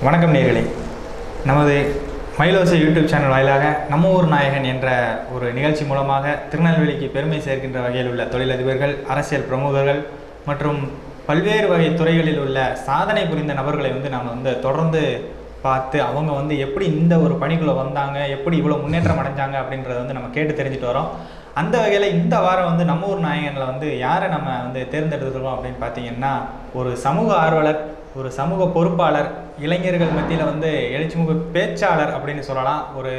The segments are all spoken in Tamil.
வணக்கம் நேயர்களே, நமது மயிலோசை யூடியூப் சேனல் வாயிலாக நம்ம ஊர் நாயகன் என்ற ஒரு நிகழ்ச்சி மூலமாக திருநெல்வேலிக்கு பெருமை சேர்க்கின்ற வகையில் உள்ள தொழிலதிபர்கள், அரசியல் பிரமுகர்கள் மற்றும் பல்வேறு வகை துறைகளில் உள்ள சாதனை புரிந்த நபர்களை நாம் தொடர்ந்து பார்த்து அவங்க எப்படி இந்த ஒரு பணிக்குள்ளே வந்தாங்க, எப்படி இவ்வளோ முன்னேற்றம் அடைஞ்சாங்க அப்படின்றத நம்ம கேட்டு தெரிஞ்சுட்டு வரோம். அந்த வகையில் இந்த வாரம் நம்ம ஊர் நாயகனில் யாரை நம்ம தேர்ந்தெடுத்துருக்கோம் அப்படின்னு பார்த்தீங்கன்னா, ஒரு சமூக ஆர்வலர், ஒரு சமூக பொறுப்பாளர், இளைஞர்கள் மத்தியில் எழுச்சிமுக பேச்சாளர் அப்படின்னு சொல்லலாம். ஒரு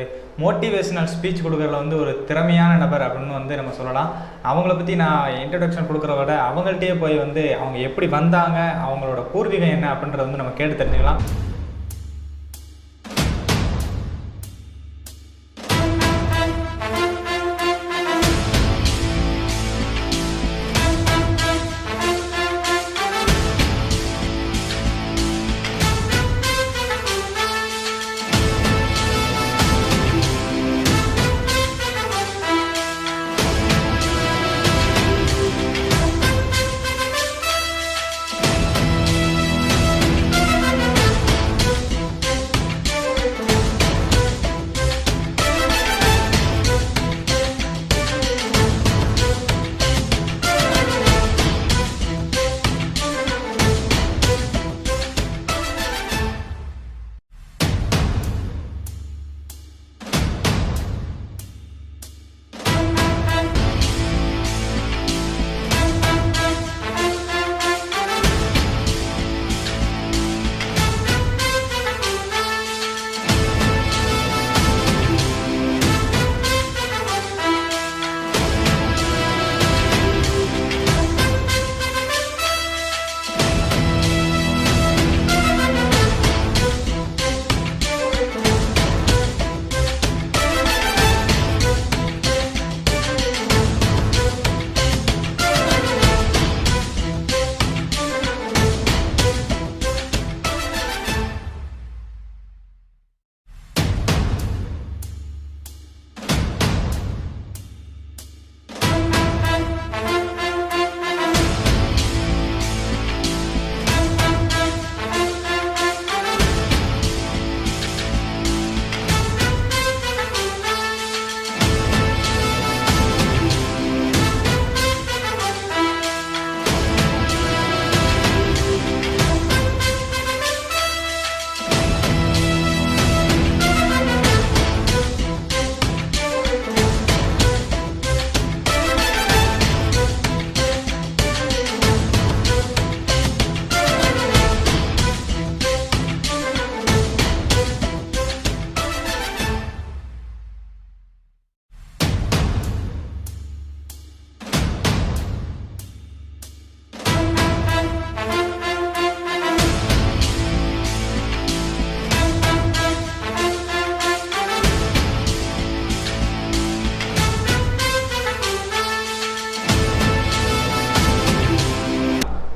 மோட்டிவேஷனல் ஸ்பீச் கொடுக்குறதுல ஒரு திறமையான நபர் அப்படின்னு நம்ம சொல்லலாம். அவங்கள பற்றி நான் இன்ட்ரடக்ஷன் கொடுக்குறத விட அவங்கள்ட்டே போய் அவங்க எப்படி வந்தாங்க, அவங்களோட பூர்வீகம் என்ன அப்படின்றத நம்ம கேட்டு தெரிஞ்சுக்கலாம்.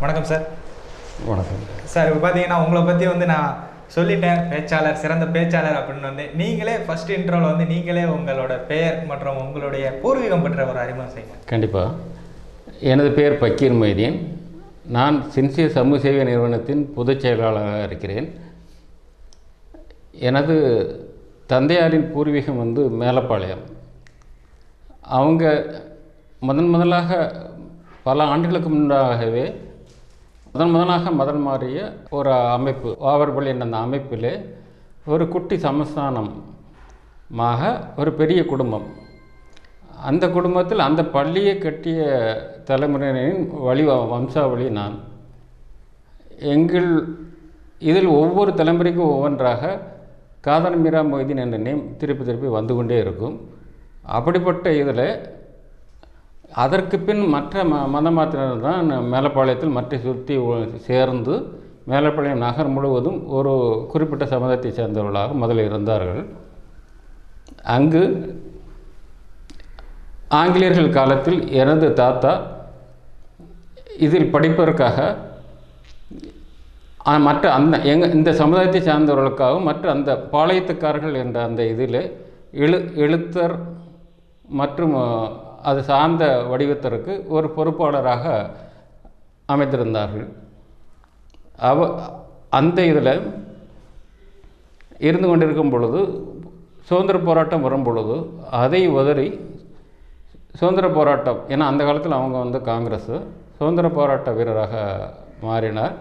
வணக்கம் சார். வணக்கம் சார். இப்போ பார்த்தீங்கன்னா உங்களை பற்றி நான் சொல்லிட்டேன், பேச்சாளர், சிறந்த பேச்சாளர் அப்படின்னு நீங்களே ஃபர்ஸ்ட் இன்ட்ரோவில் நீங்களே உங்களோட பெயர் மற்றும் உங்களுடைய பூர்வீகம் பற்ற ஒரு அறிமுகம் செய்யுங்க. கண்டிப்பாக. எனது பெயர் பக்கீர் மொய்தீன். நான் சின்சியர் சமூக சேவை நிறுவனத்தின் பொதுச் செயலாளராக இருக்கிறேன். எனது தந்தையாரின் பூர்வீகம் மேலப்பாளையம். அவங்க முதலாக பல ஆண்டுகளுக்கு முன்னாகவே முதலாக மதம் மாறிய ஒரு அமைப்பு வாவர்பள்ளி என்ற அந்த அமைப்பில் ஒரு குட்டி சமஸ்தானமாக ஒரு பெரிய குடும்பம். அந்த குடும்பத்தில் அந்த பள்ளியை கட்டிய தலைமுறையினரின் வம்சாவளி நான். இதில் ஒவ்வொரு தலைமுறைக்கும் ஒவ்வொன்றாக காதர் மீரா மொய்தீன் என்ற நேம் திருப்பி வந்து கொண்டே இருக்கும். அப்படிப்பட்ட இதில் அதற்கு பின் மற்ற மதமாத்தினர் தான் மேலப்பாளையத்தில் மற்ற சுற்றி சேர்ந்து மேலப்பாளையம் நகர் முழுவதும் ஒரு குறிப்பிட்ட சமுதாயத்தை சேர்ந்தவர்களாக முதலில் இருந்தார்கள். அங்கு ஆங்கிலேயர்கள் காலத்தில் எனது தாத்தா இதில் படிப்பதற்காக மற்ற இந்த சமுதாயத்தை சார்ந்தவர்களுக்காகவும் மற்ற அந்த பாளையத்துக்காரர்கள் என்ற அந்த இதில் எழுத்தர் மற்றும் அது சார்ந்த வடிவத்திற்கு ஒரு பொறுப்பாளராக அமைத்திருந்தார்கள். அந்த இதில் இருந்து கொண்டிருக்கும் பொழுது சுதந்திர போராட்டம் வரும் பொழுது அதை உதறி சுதந்திர போராட்டம், ஏன்னா அந்த காலத்தில் அவங்க வந்து காங்கிரஸ் சுதந்திர போராட்ட வீரராக மாறினார்.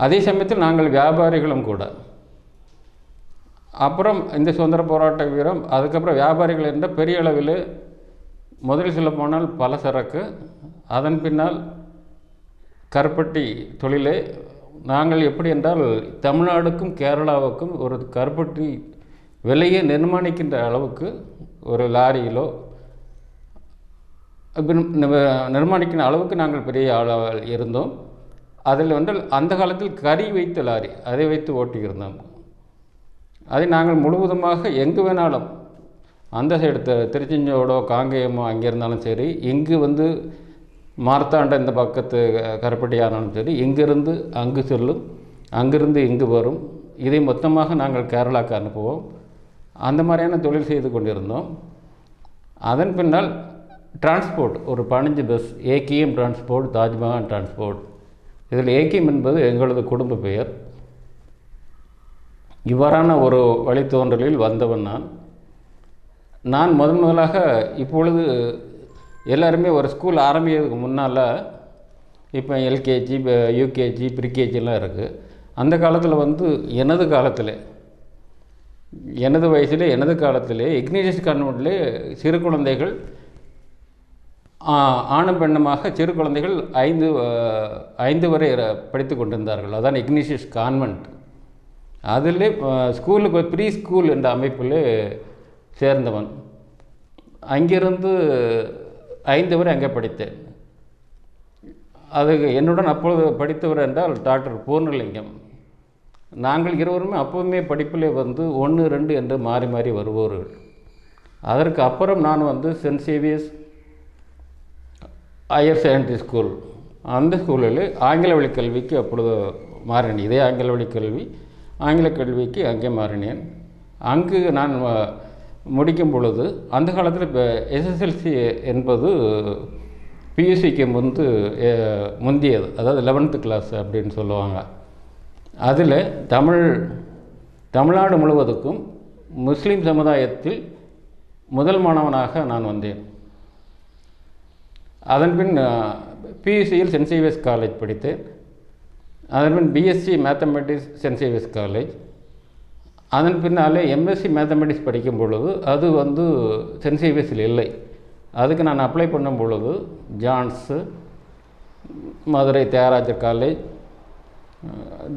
அதே சமயத்தில் நாங்கள் வியாபாரிகளும் கூட. அப்புறம் இந்த சுதந்திர போராட்ட வீரம், அதுக்கப்புறம் வியாபாரிகள் என்ற பெரிய அளவில் முதலில் சொல்ல போனால் பலசரக்கு, அதன் பின்னால் கருப்பட்டி தொழிலே. நாங்கள் எப்படி என்றால் தமிழ்நாடுக்கும் கேரளாவுக்கும் ஒரு கருப்பட்டி விலையை நிர்மாணிக்கின்ற அளவுக்கு ஒரு லாரியிலோ நிர்மாணிக்கின்ற அளவுக்கு நாங்கள் பெரிய ஆளாக இருந்தோம். அதில் வந்து அந்த காலத்தில் கறி வைத்த லாரி, அதை வைத்து ஓட்டியிருந்தோம். அதை நாங்கள் முழுவதுமாக எங்கு வேணாலும், அந்த சைடு திருச்செஞ்சோடோ காங்கேயமோ அங்கே இருந்தாலும் சரி, இங்கு வந்து மார்த்தாண்ட இந்த பக்கத்து கருப்பட்டியானாலும் சரி, இங்கிருந்து அங்கு செல்லும், அங்கிருந்து இங்கு வரும். இதை மொத்தமாக நாங்கள் கேரளாவுக்கு அனுப்புவோம். அந்த மாதிரியான தொழில் செய்து கொண்டிருந்தோம். அதன் பின்னால் டிரான்ஸ்போர்ட், ஒரு 15 bus, AKM transport, Taj Mahal transport. இதில் ஏகேஎம் என்பது எங்களது குடும்ப பெயர். இவ்வாறான ஒரு வழித்தோன்றலில் வந்தவன் நான் முதலாக இப்பொழுது எல்லாருமே ஒரு ஸ்கூல் ஆரம்பிக்கிறதுக்கு முன்னால், இப்போ எல்கேஜி, யூகேஜி, ப்ரீகேஜிலாம் இருக்குது. அந்த காலத்தில் வந்து எனது வயசில் எனது காலத்திலே இக்னிஷியஸ் கான்வென்ட்லே சிறு குழந்தைகள் ஆணும் பெண்ணுமாக சிறு குழந்தைகள் 5 வரை படித்து கொண்டிருந்தார்கள். அதான் இக்னிஷியஸ் கான்வென்ட். அதில் ஸ்கூலுக்கு ப்ரீ ஸ்கூல் என்ற அமைப்பில் சேர்ந்தவன். அங்கிருந்து 5 வரை அங்கே படித்தேன். அது என்னுடன் அப்பொழுது படித்தவர் என்றால் டாக்டர் பூர்ணலிங்கம். நாங்கள் இருவருமே அப்போவுமே படிப்பிலே வந்து 1, 2 என்று மாறி மாறி வருபவர்கள். அதற்கு அப்புறம் நான் வந்து saint Xavier's higher secondary school, அந்த ஸ்கூலில் ஆங்கில வழி கல்விக்கு அப்பொழுது மாறினேன். இதே ஆங்கில வழி கல்வி, ஆங்கில கல்விக்கு அங்கே மாறினேன். அங்கு நான் முடிக்கும் பொழுது அந்த காலத்தில் இப்போ எஸ்எஸ்எல்சி என்பது பியூசிக்கு முந்தியது, அதாவது 11th கிளாஸ் அப்படின்னு சொல்லுவாங்க. அதில் தமிழ்நாடு முழுவதுக்கும் முஸ்லீம் சமுதாயத்தில் முதல் மாணவனாக நான் வந்தேன். அதன்பின் பியூசியில் சென்ட் சேவியர்ஸ் காலேஜ் படித்தேன். அதன்பின் BSc mathematics saint Xavier's college. அதன் பின்னாலே எம்எஸ்சி மேத்தமெட்டிக்ஸ் படிக்கும் பொழுது அது வந்து சென்ட் சேவியர்ஸில் இல்லை. அதுக்கு நான் அப்ளை பண்ணும் பொழுது ஜான்ஸு, மதுரை தியாகராஜர் காலேஜ்,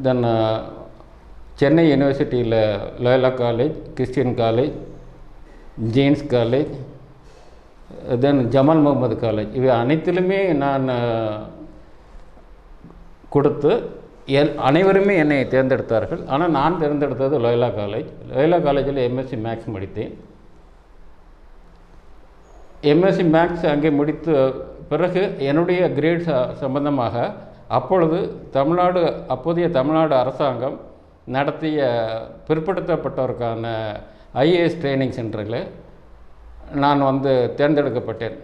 தென் சென்னை யூனிவர்சிட்டியில் லோயலா காலேஜ், கிறிஸ்டியன் காலேஜ், ஜெயின்ஸ் காலேஜ், தென் ஜமால் முகமது காலேஜ், இவை அனைத்திலுமே நான் கொடுத்து அனைவருமே என்னை தேர்ந்தெடுத்தார்கள். ஆனால் நான் தேர்ந்தெடுத்தது லோயலா காலேஜ். லோயலா காலேஜில் எம்எஸ்சி மேக்ஸ் முடித்தேன். எம்எஸ்சி மேக்ஸ் அங்கே முடித்த பிறகு என்னுடைய கிரேட் சம்பந்தமாக அப்போதைய தமிழ்நாடு அரசாங்கம் நடத்திய பிற்படுத்தப்பட்டோருக்கான ஐஏஎஸ் ட்ரைனிங் சென்டரில் நான் வந்து தேர்ந்தெடுக்கப்பட்டேன்.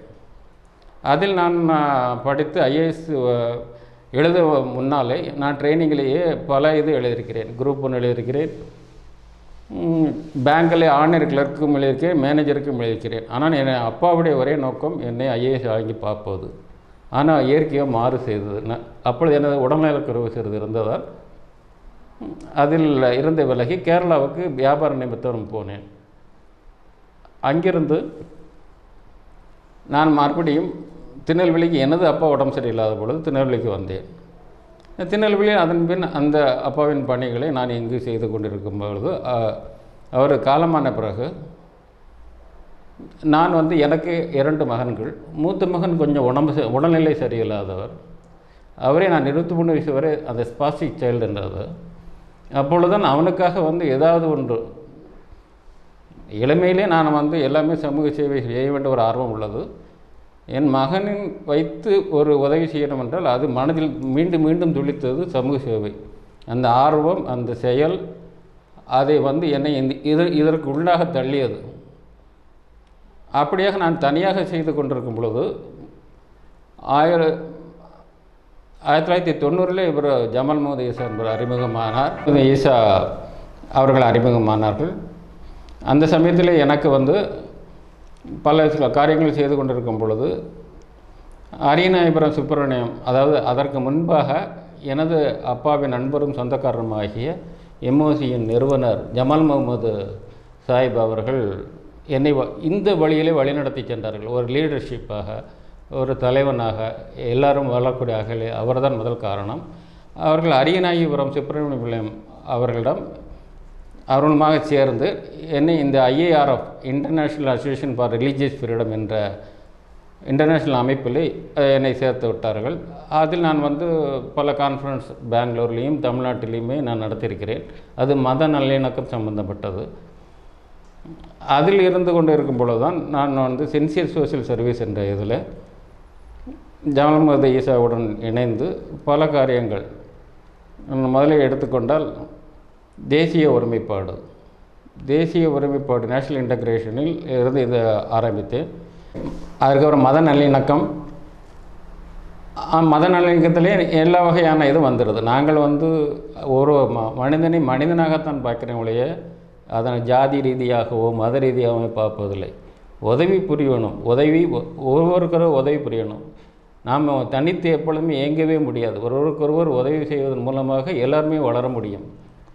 அதில் நான் படித்து ஐஏஎஸ் எழுத முன்னாலே நான் ட்ரைனிங்கிலேயே பல எழுதியிருக்கிறேன். குரூப் 1 எழுதியிருக்கிறேன், பேங்கில் ஆணையர் கிளர்க்கும் எழுதியிருக்கிறேன், மேனேஜருக்கும் எழுதியிருக்கிறேன். ஆனால் என் அப்பாவுடைய ஒரே நோக்கம் என்னை ஐஏஎஸ் வாங்கி பார்ப்பது. ஆனால் இயற்கையோ மாறு செய்தது. அப்பொழுது எனது உடல்நலக்குறைவு சிறிது இருந்ததால் அதில் இருந்து விலகி கேரளாவுக்கு வியாபார நிமித்தம் போனேன். அங்கிருந்து நான் மறுபடியும் திருநெல்வேலிக்கு, எனது அப்பா உடம்பு சரியில்லாத பொழுது திருநெல்வேலிக்கு வந்தேன். திருநெல்வேலியில் அதன் பின் அந்த அப்பாவின் பணிகளை நான் இங்கு செய்து கொண்டிருக்கும் பொழுது அவர் காலமான பிறகு நான் வந்து எனக்கு 2 மகன்கள். மூத்த மகன் கொஞ்சம் உடல்நிலை சரியில்லாதவர். அவரே நான் 23 வயசு வரை அந்த ஸ்பாஸ்டிக் சைல்டு என்றது. அப்பொழுதுதான் அவனுக்காக வந்து ஏதாவது ஒன்று, இளமையிலே நான் வந்து எல்லாமே சமூக சேவை செய்ய வேண்டிய ஒரு ஆர்வம் உள்ளது. என் மகனின் வைத்து ஒரு உதவி செய்யணும் என்றால் அது மனதில் மீண்டும் மீண்டும் துளித்தது சமூக சேவை. அந்த ஆர்வம், அந்த செயல், அதை வந்து என்னை இதற்கு உள்ளாக தள்ளியது. அப்படியாக நான் தனியாக செய்து கொண்டிருக்கும் பொழுது 1990 இவர் ஜமால் முகமது ஈசா என்பவர் அறிமுகமானார். ஈசா அவர்கள் அறிமுகமானார்கள். அந்த சமயத்தில் எனக்கு வந்து பல சில காரியங்கள் செய்து கொண்டிருக்கும் பொழுது அரியநாயபுரம் சுப்பிரமணியம், அதாவது அதற்கு முன்பாக எனது அப்பாவின் நண்பரும் சொந்தக்காரருமாகிய எம்ஓசியின் நிறுவனர் ஜமால் முகமது சாஹிப் அவர்கள் என்னை இந்த வழியிலே வழிநடத்தி சென்றார்கள். ஒரு லீடர்ஷிப்பாக, ஒரு தலைவனாக, எல்லாரும் வளரக்கூடிய அகலே அவர்தான் முதல் காரணம். அவர்கள் அரியநாயபுரம் சுப்பிரமணியம் அவர்களிடம் அவர்களுமாக சேர்ந்து என்னை இந்த IARF international association for religious freedom என்ற இன்டர்நேஷ்னல் அமைப்பில் என்னை சேர்த்து விட்டார்கள். அதில் நான் வந்து பல கான்ஃபரன்ஸ் பெங்களூர்லேயும் தமிழ்நாட்டிலையுமே நான் நடத்தியிருக்கிறேன். அது மத நல்லிணக்கம் சம்பந்தப்பட்டது. அதில் இருந்து கொண்டு இருக்கும் பொழுது தான் நான் வந்து சின்சியர் சோஷியல் சர்வீஸ் என்ற இதில் ஜமால் முகமது ஈசாவுடன் இணைந்து பல காரியங்கள் முதலில் எடுத்துக்கொண்டால் தேசிய ஒருமைப்பாடு நேஷ்னல் இன்டகிரேஷனில் இருந்து இதை ஆரம்பித்தேன். அதுக்கப்புறம் மத நல்லிணக்கம். மத நல்லிணக்கத்திலே எல்லா வகையான இது வந்துடுது. நாங்கள் வந்து ஒரு மனிதனை மனிதனாகத்தான் பார்க்குறேன் ஒழிய அதனை ஜாதி ரீதியாகவோ மத ரீதியாகவோ பார்ப்பதில்லை. உதவி புரியணும், ஒவ்வொருவருக்கொரு உதவி புரியணும். நாம் தனித்து எப்பொழுதுமே இயங்கவே முடியாது. ஒருவருக்கொருவர் உதவி செய்வதன் மூலமாக எல்லாருமே வளர முடியும்.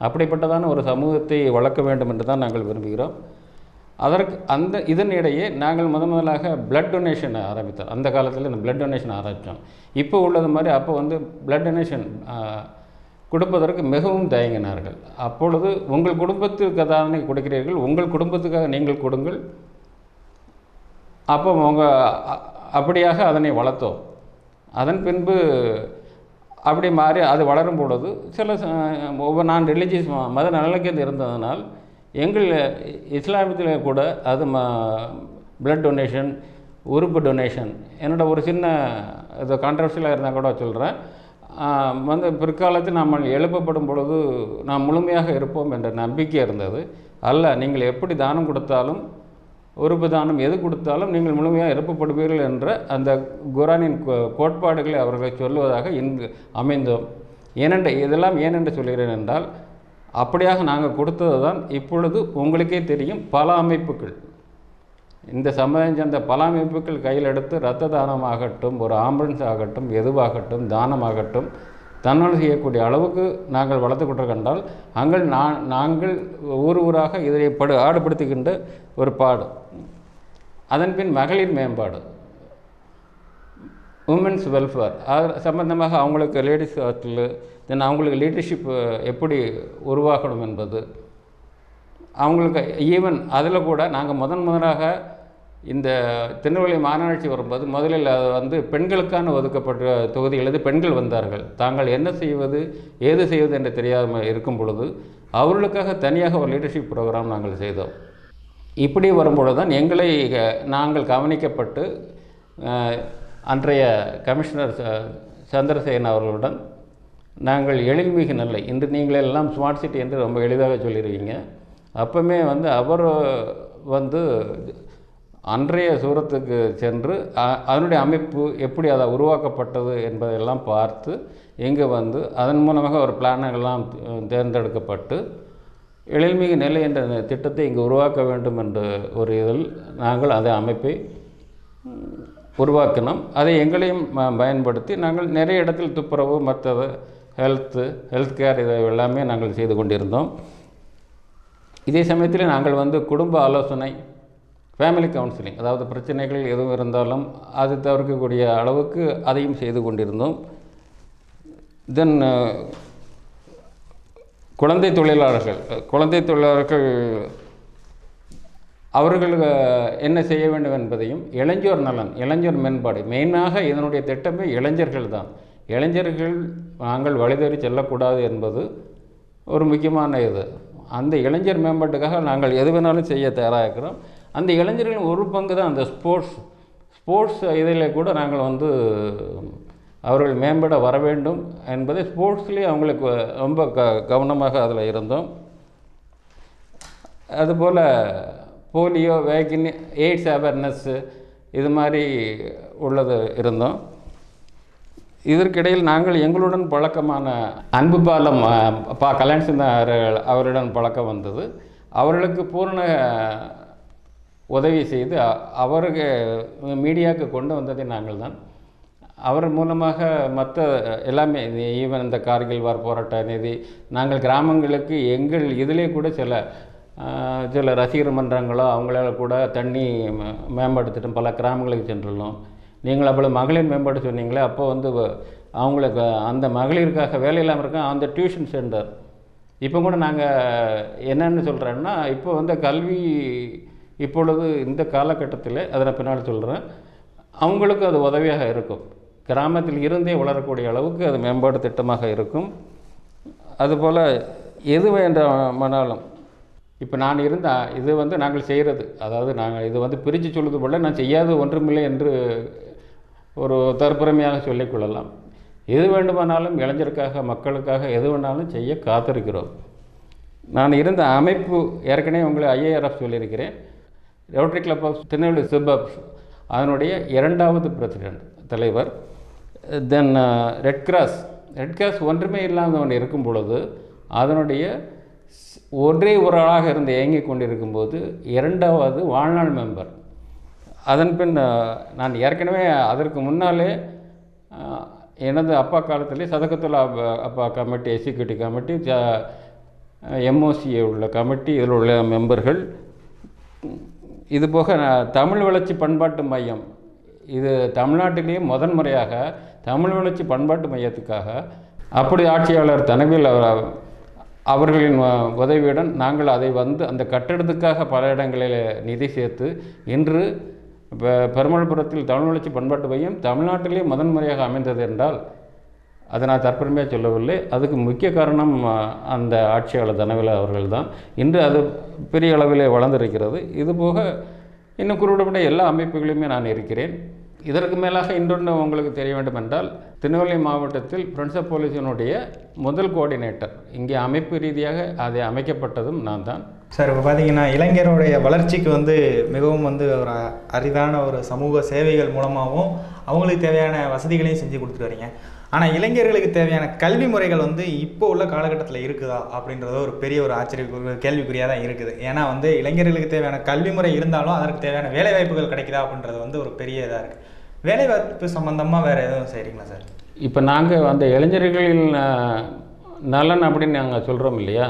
அப்படிப்பட்டதான ஒரு சமூகத்தை வளர்க்க வேண்டும் என்று தான் நாங்கள் விரும்புகிறோம். அதற்கு இதனிடையே நாங்கள் முதலாக பிளட் டொனேஷனை ஆரம்பித்தோம். அந்த காலத்தில் இந்த பிளட் டொனேஷன் ஆரம்பித்தோம். இப்போ உள்ளது மாதிரி அப்போ வந்து பிளட் டொனேஷன் கொடுப்பதற்கு மிகவும் தயங்கினார்கள். அப்பொழுது உங்கள் குடும்பத்துக்கு தானே கொடுக்கிறீர்கள், உங்கள் குடும்பத்துக்காக நீங்கள் கொடுங்கள். அப்போ அப்படியாக அதனை வளர்த்தோம். அதன் பின்பு அப்படி மாறி அது வளரும் பொழுது சில நான் ரிலீஜியஸ் மத நல்லிணக்கம் இருந்ததனால் எங்கள் இஸ்லாமியத்தில் கூட அது பிளட் டொனேஷன், உறுப்பு டொனேஷன் என்னோட ஒரு சின்ன இது கான்ட்ரவர்ஷியலாக இருந்தால் கூட சொல்கிறேன். வந்து பிற்காலத்தில் நம்ம எழுப்பப்படும் பொழுது நாம் முழுமையாக இருப்போம் என்ற நம்பிக்கை இருந்தது. அல்ல, நீங்கள் எப்படி தானம் கொடுத்தாலும், உறுப்பு தானம் எது கொடுத்தாலும் நீங்கள் முழுமையாக எழுப்பப்படுவீர்கள் என்ற அந்த குரானின் கோட்பாடுகளை அவர்கள் சொல்லுவதாக இங்கு அமைந்தோம். இதெல்லாம் ஏனென்று சொல்கிறேன் என்றால், அப்படியாக நாங்கள் கொடுத்தது தான் இப்பொழுது உங்களுக்கே தெரியும். பல அமைப்புகள், இந்த சமுதாயம் சேர்ந்த பல அமைப்புகள் கையில் எடுத்து இரத்த தானமாகட்டும், ஒரு ஆம்புலன்ஸ் ஆகட்டும், எதுவாகட்டும், தானமாகட்டும், தன்னால் செய்யக்கூடிய அளவுக்கு நாங்கள் வளர்த்து கொண்டு கண்டால் நாங்கள் ஊராக இதை ஆடுபடுத்துகின்ற ஒரு பாடு. அதன்பின் மகளிர் மேம்பாடு, உமன்ஸ் வெல்ஃபேர், அது சம்பந்தமாக அவங்களுக்கு லேடிஸ் ஹாஸ்டல், தென் அவங்களுக்கு லீடர்ஷிப் எப்படி உருவாக்கணும் என்பது, அவங்களுக்கு ஈவன் அதில் கூட நாங்கள் முதலாக இந்த திருநெல்வேலி மாநகராட்சி வரும்போது முதலில் அது வந்து பெண்களுக்கான ஒதுக்கப்பட்ட தொகுதிகளது பெண்கள் வந்தார்கள். தாங்கள் என்ன செய்வது ஏது செய்வது என்று தெரியாமல் இருக்கும் பொழுது அவர்களுக்காக தனியாக ஒரு லீடர்ஷிப் ப்ரோக்ராம் நாங்கள் செய்தோம். இப்படி வரும்பொழுது தான் எங்களை நாங்கள் கவனிக்கப்பட்டு அன்றைய கமிஷனர் சந்திரசேகரன் அவர்களுடன் நாங்கள் எழில்மிகு நெல்லை, இன்று நீங்களெல்லாம் ஸ்மார்ட் சிட்டி என்று ரொம்ப எளிதாக சொல்லிடுவீங்க. அப்போவுமே வந்து அவர் வந்து அன்றைய சூரத்துக்கு சென்று அதனுடைய அமைப்பு எப்படி அதை உருவாக்கப்பட்டது என்பதையெல்லாம் பார்த்து இங்கே வந்து அதன் மூலமாக ஒரு பிளானெல்லாம் தேர்ந்தெடுக்கப்பட்டு எழில்மிகு நெல்லை என்ற திட்டத்தை இங்கு உருவாக்க வேண்டும் என்ற ஒரு இதில் நாங்கள் அதை அமைப்பை உருவாக்கினோம். அதை எங்களையும் பயன்படுத்தி நாங்கள் நிறைய இடத்தில் துப்புரவு, மற்றது ஹெல்த் கேர், இதை எல்லாமே நாங்கள் செய்து கொண்டிருந்தோம். இதே சமயத்தில் நாங்கள் வந்து குடும்ப ஆலோசனை, ஃபேமிலி கவுன்சிலிங், அதாவது பிரச்சனைகள் எதுவும் இருந்தாலும் அது தவிர்க்கக்கூடிய அளவுக்கு அதையும் செய்து கொண்டிருந்தோம். தென் குழந்தை தொழிலாளர்கள் அவர்களுக்கு என்ன செய்ய வேண்டும் என்பதையும், இளைஞர் நலன், இளைஞர் மேம்பாடு, மெயினாக இதனுடைய திட்டமே இளைஞர்கள் தான். இளைஞர்கள் நாங்கள் வழிதறி செல்லக்கூடாது என்பது ஒரு முக்கியமான இது. அந்த இளைஞர் மேம்பாட்டுக்காக நாங்கள் எது வேணாலும் செய்ய தயாராக இருக்கிறோம். அந்த இளைஞர்களின் ஒரு பங்கு தான் அந்த ஸ்போர்ட்ஸ் இதில் கூட நாங்கள் வந்து அவர்கள் மேம்பட வர வேண்டும் என்பதை ஸ்போர்ட்ஸ்லேயே அவங்களுக்கு ரொம்ப கவனமாக அதில் இருந்தோம். அதுபோல் போலியோ, வேக்சின், எய்ட்ஸ் அவேர்னஸ்ஸு இது மாதிரி உள்ளது இருந்தோம். இதற்கிடையில் நாங்கள் எங்களுடன் பழக்கமான அன்பு பாலம் கல்யாணசிந்தர் அவருடன் பழக்கம் வந்தது. அவர்களுக்கு பூர்ண உதவி செய்து அவருக்கு மீடியாவுக்கு கொண்டு வந்ததே நாங்கள் தான். அவர் மூலமாக மற்ற எல்லாமே ஈவன் இந்த கார்கில் வார் போராட்ட நிதி, நாங்கள் கிராமங்களுக்கு எங்கள் இதிலே கூட சில ரசிகர் மன்றங்களோ அவங்களால கூட தண்ணி மேம்பாட்டு திட்டம் பல கிராமங்களுக்கு சென்றுள்ளோம். நீங்கள் அப்போ மகளிர் மேம்பாடு சொன்னீங்களே, அப்போ வந்து அவங்களுக்கு அந்த மகளிருக்காக வேலை இல்லாமல் இருக்காங்க அந்த டியூஷன் சென்டர். இப்போ கூட நாங்கள் என்னென்னு சொல்கிறேன்னா, இப்போ வந்து கல்வி இப்பொழுது இந்த காலகட்டத்தில் அதை நான் பின்னாடி சொல்கிறேன், அவங்களுக்கு அது உதவியாக இருக்கும். கிராமத்தில் இருந்தே வளரக்கூடிய அளவுக்கு அது மேம்பாடு திட்டமாக இருக்கும். அதுபோல் எது வேண்டாமானாலும் இப்போ நான் இருந்தால் இது வந்து நாங்கள் செய்கிறது, அதாவது நாங்கள் இது வந்து பிரித்து சொல்வது போல் நான் செய்யாத ஒன்றுமில்லை என்று ஒரு தற்பெருமையாக சொல்லிக்கொள்ளலாம். எது வேண்டுமானாலும் இளைஞருக்காக மக்களுக்காக எது வேணாலும் செய்ய காத்திருக்கிறோம். நான் இருந்த அமைப்பு ஏற்கனவே உங்களுக்கு ஐஏஆர்எஃப் சொல்லியிருக்கிறேன், rotary club of Tirunelveli suburbs, அதனுடைய 2வது பிரசிடெண்ட் தலைவர். தென் ரெட் கிராஸ் ஒன்றுமே இல்லாமல் ஒன்று இருக்கும் பொழுது அதனுடைய ஒரே ஒரு ஆளாக இருந்து இயங்கிக் கொண்டிருக்கும்போது 2வது வாழ்நாள் மெம்பர். அதன் பின் நான் ஏற்கனவே அதற்கு முன்னாலே எனது அப்பா காலத்திலே சதகத்துல்லா அப்பா கமிட்டி, எக்ஸிக்யூட்டிவ் கமிட்டி, எம்ஓசிஏ உள்ள கமிட்டி, இதில் உள்ள மெம்பர்கள், இதுபோக தமிழ் வளர்ச்சி பண்பாட்டு மையம், இது தமிழ்நாட்டிலேயே முதன்முறையாக தமிழ் வளர்ச்சி பண்பாட்டு மையத்துக்காக அப்படி ஆட்சியாளர் தனவேல் அவர்களின் உதவியுடன் நாங்கள் அதை வந்து அந்த கட்டடத்துக்காக பல இடங்களில் நிதி சேர்த்து இன்று பெருமாள்புரத்தில் தமிழ் வளர்ச்சி பண்பாட்டு மையம் தமிழ்நாட்டிலே முதன்முறையாக அமைந்தது என்றால் அதை நான் தற்பெருமையாக சொல்லவில்லை. அதுக்கு முக்கிய காரணம் அந்த ஆட்சியாளர் தனவேல் அவர்கள் தான். இன்று அது பெரிய அளவில் வளர்ந்திருக்கிறது. இதுபோக இன்னும் குறிப்பிட்ட எல்லா அமைப்புகளையுமே நான் இருக்கிறேன். இதற்கு மேலாக இன்னொன்று உங்களுக்கு தெரிய வேண்டும் என்றால், திருநெல்வேலி மாவட்டத்தில் ஃப்ரெண்ட்ஸ் ஆஃப் போலீஸினுடைய முதல் கோஆர்டினேட்டர் இங்கே அமைப்பு ரீதியாக அதை அமைக்கப்பட்டதும் நான் தான். சார், இப்போ பார்த்தீங்கன்னா இளைஞருடைய வளர்ச்சிக்கு வந்து மிகவும் வந்து ஒரு அரிதான ஒரு சமூக சேவைகள் மூலமாகவும் அவங்களுக்கு தேவையான வசதிகளையும் செஞ்சு கொடுத்துட்டு வரீங்க. ஆனால் இளைஞர்களுக்கு தேவையான கல்வி முறைகள் வந்து இப்போ உள்ள காலகட்டத்தில் இருக்குதா அப்படின்றது ஒரு பெரிய ஒரு கேள்விக்குறியாக தான் இருக்குது. ஏன்னா வந்து இளைஞர்களுக்கு தேவையான கல்வி முறை இருந்தாலும் அதற்கு தேவையான வேலைவாய்ப்புகள் கிடைக்குதா அப்படின்றது வந்து ஒரு பெரிய இதாக இருக்குது. வேலைவாய்ப்பு சம்மந்தமாக வேறு எதுவும் செய்கிறீங்களா சார்? இப்போ நாங்கள் அந்த இளைஞர்களின் நலன் அப்படின்னு நாங்கள் சொல்கிறோம் இல்லையா,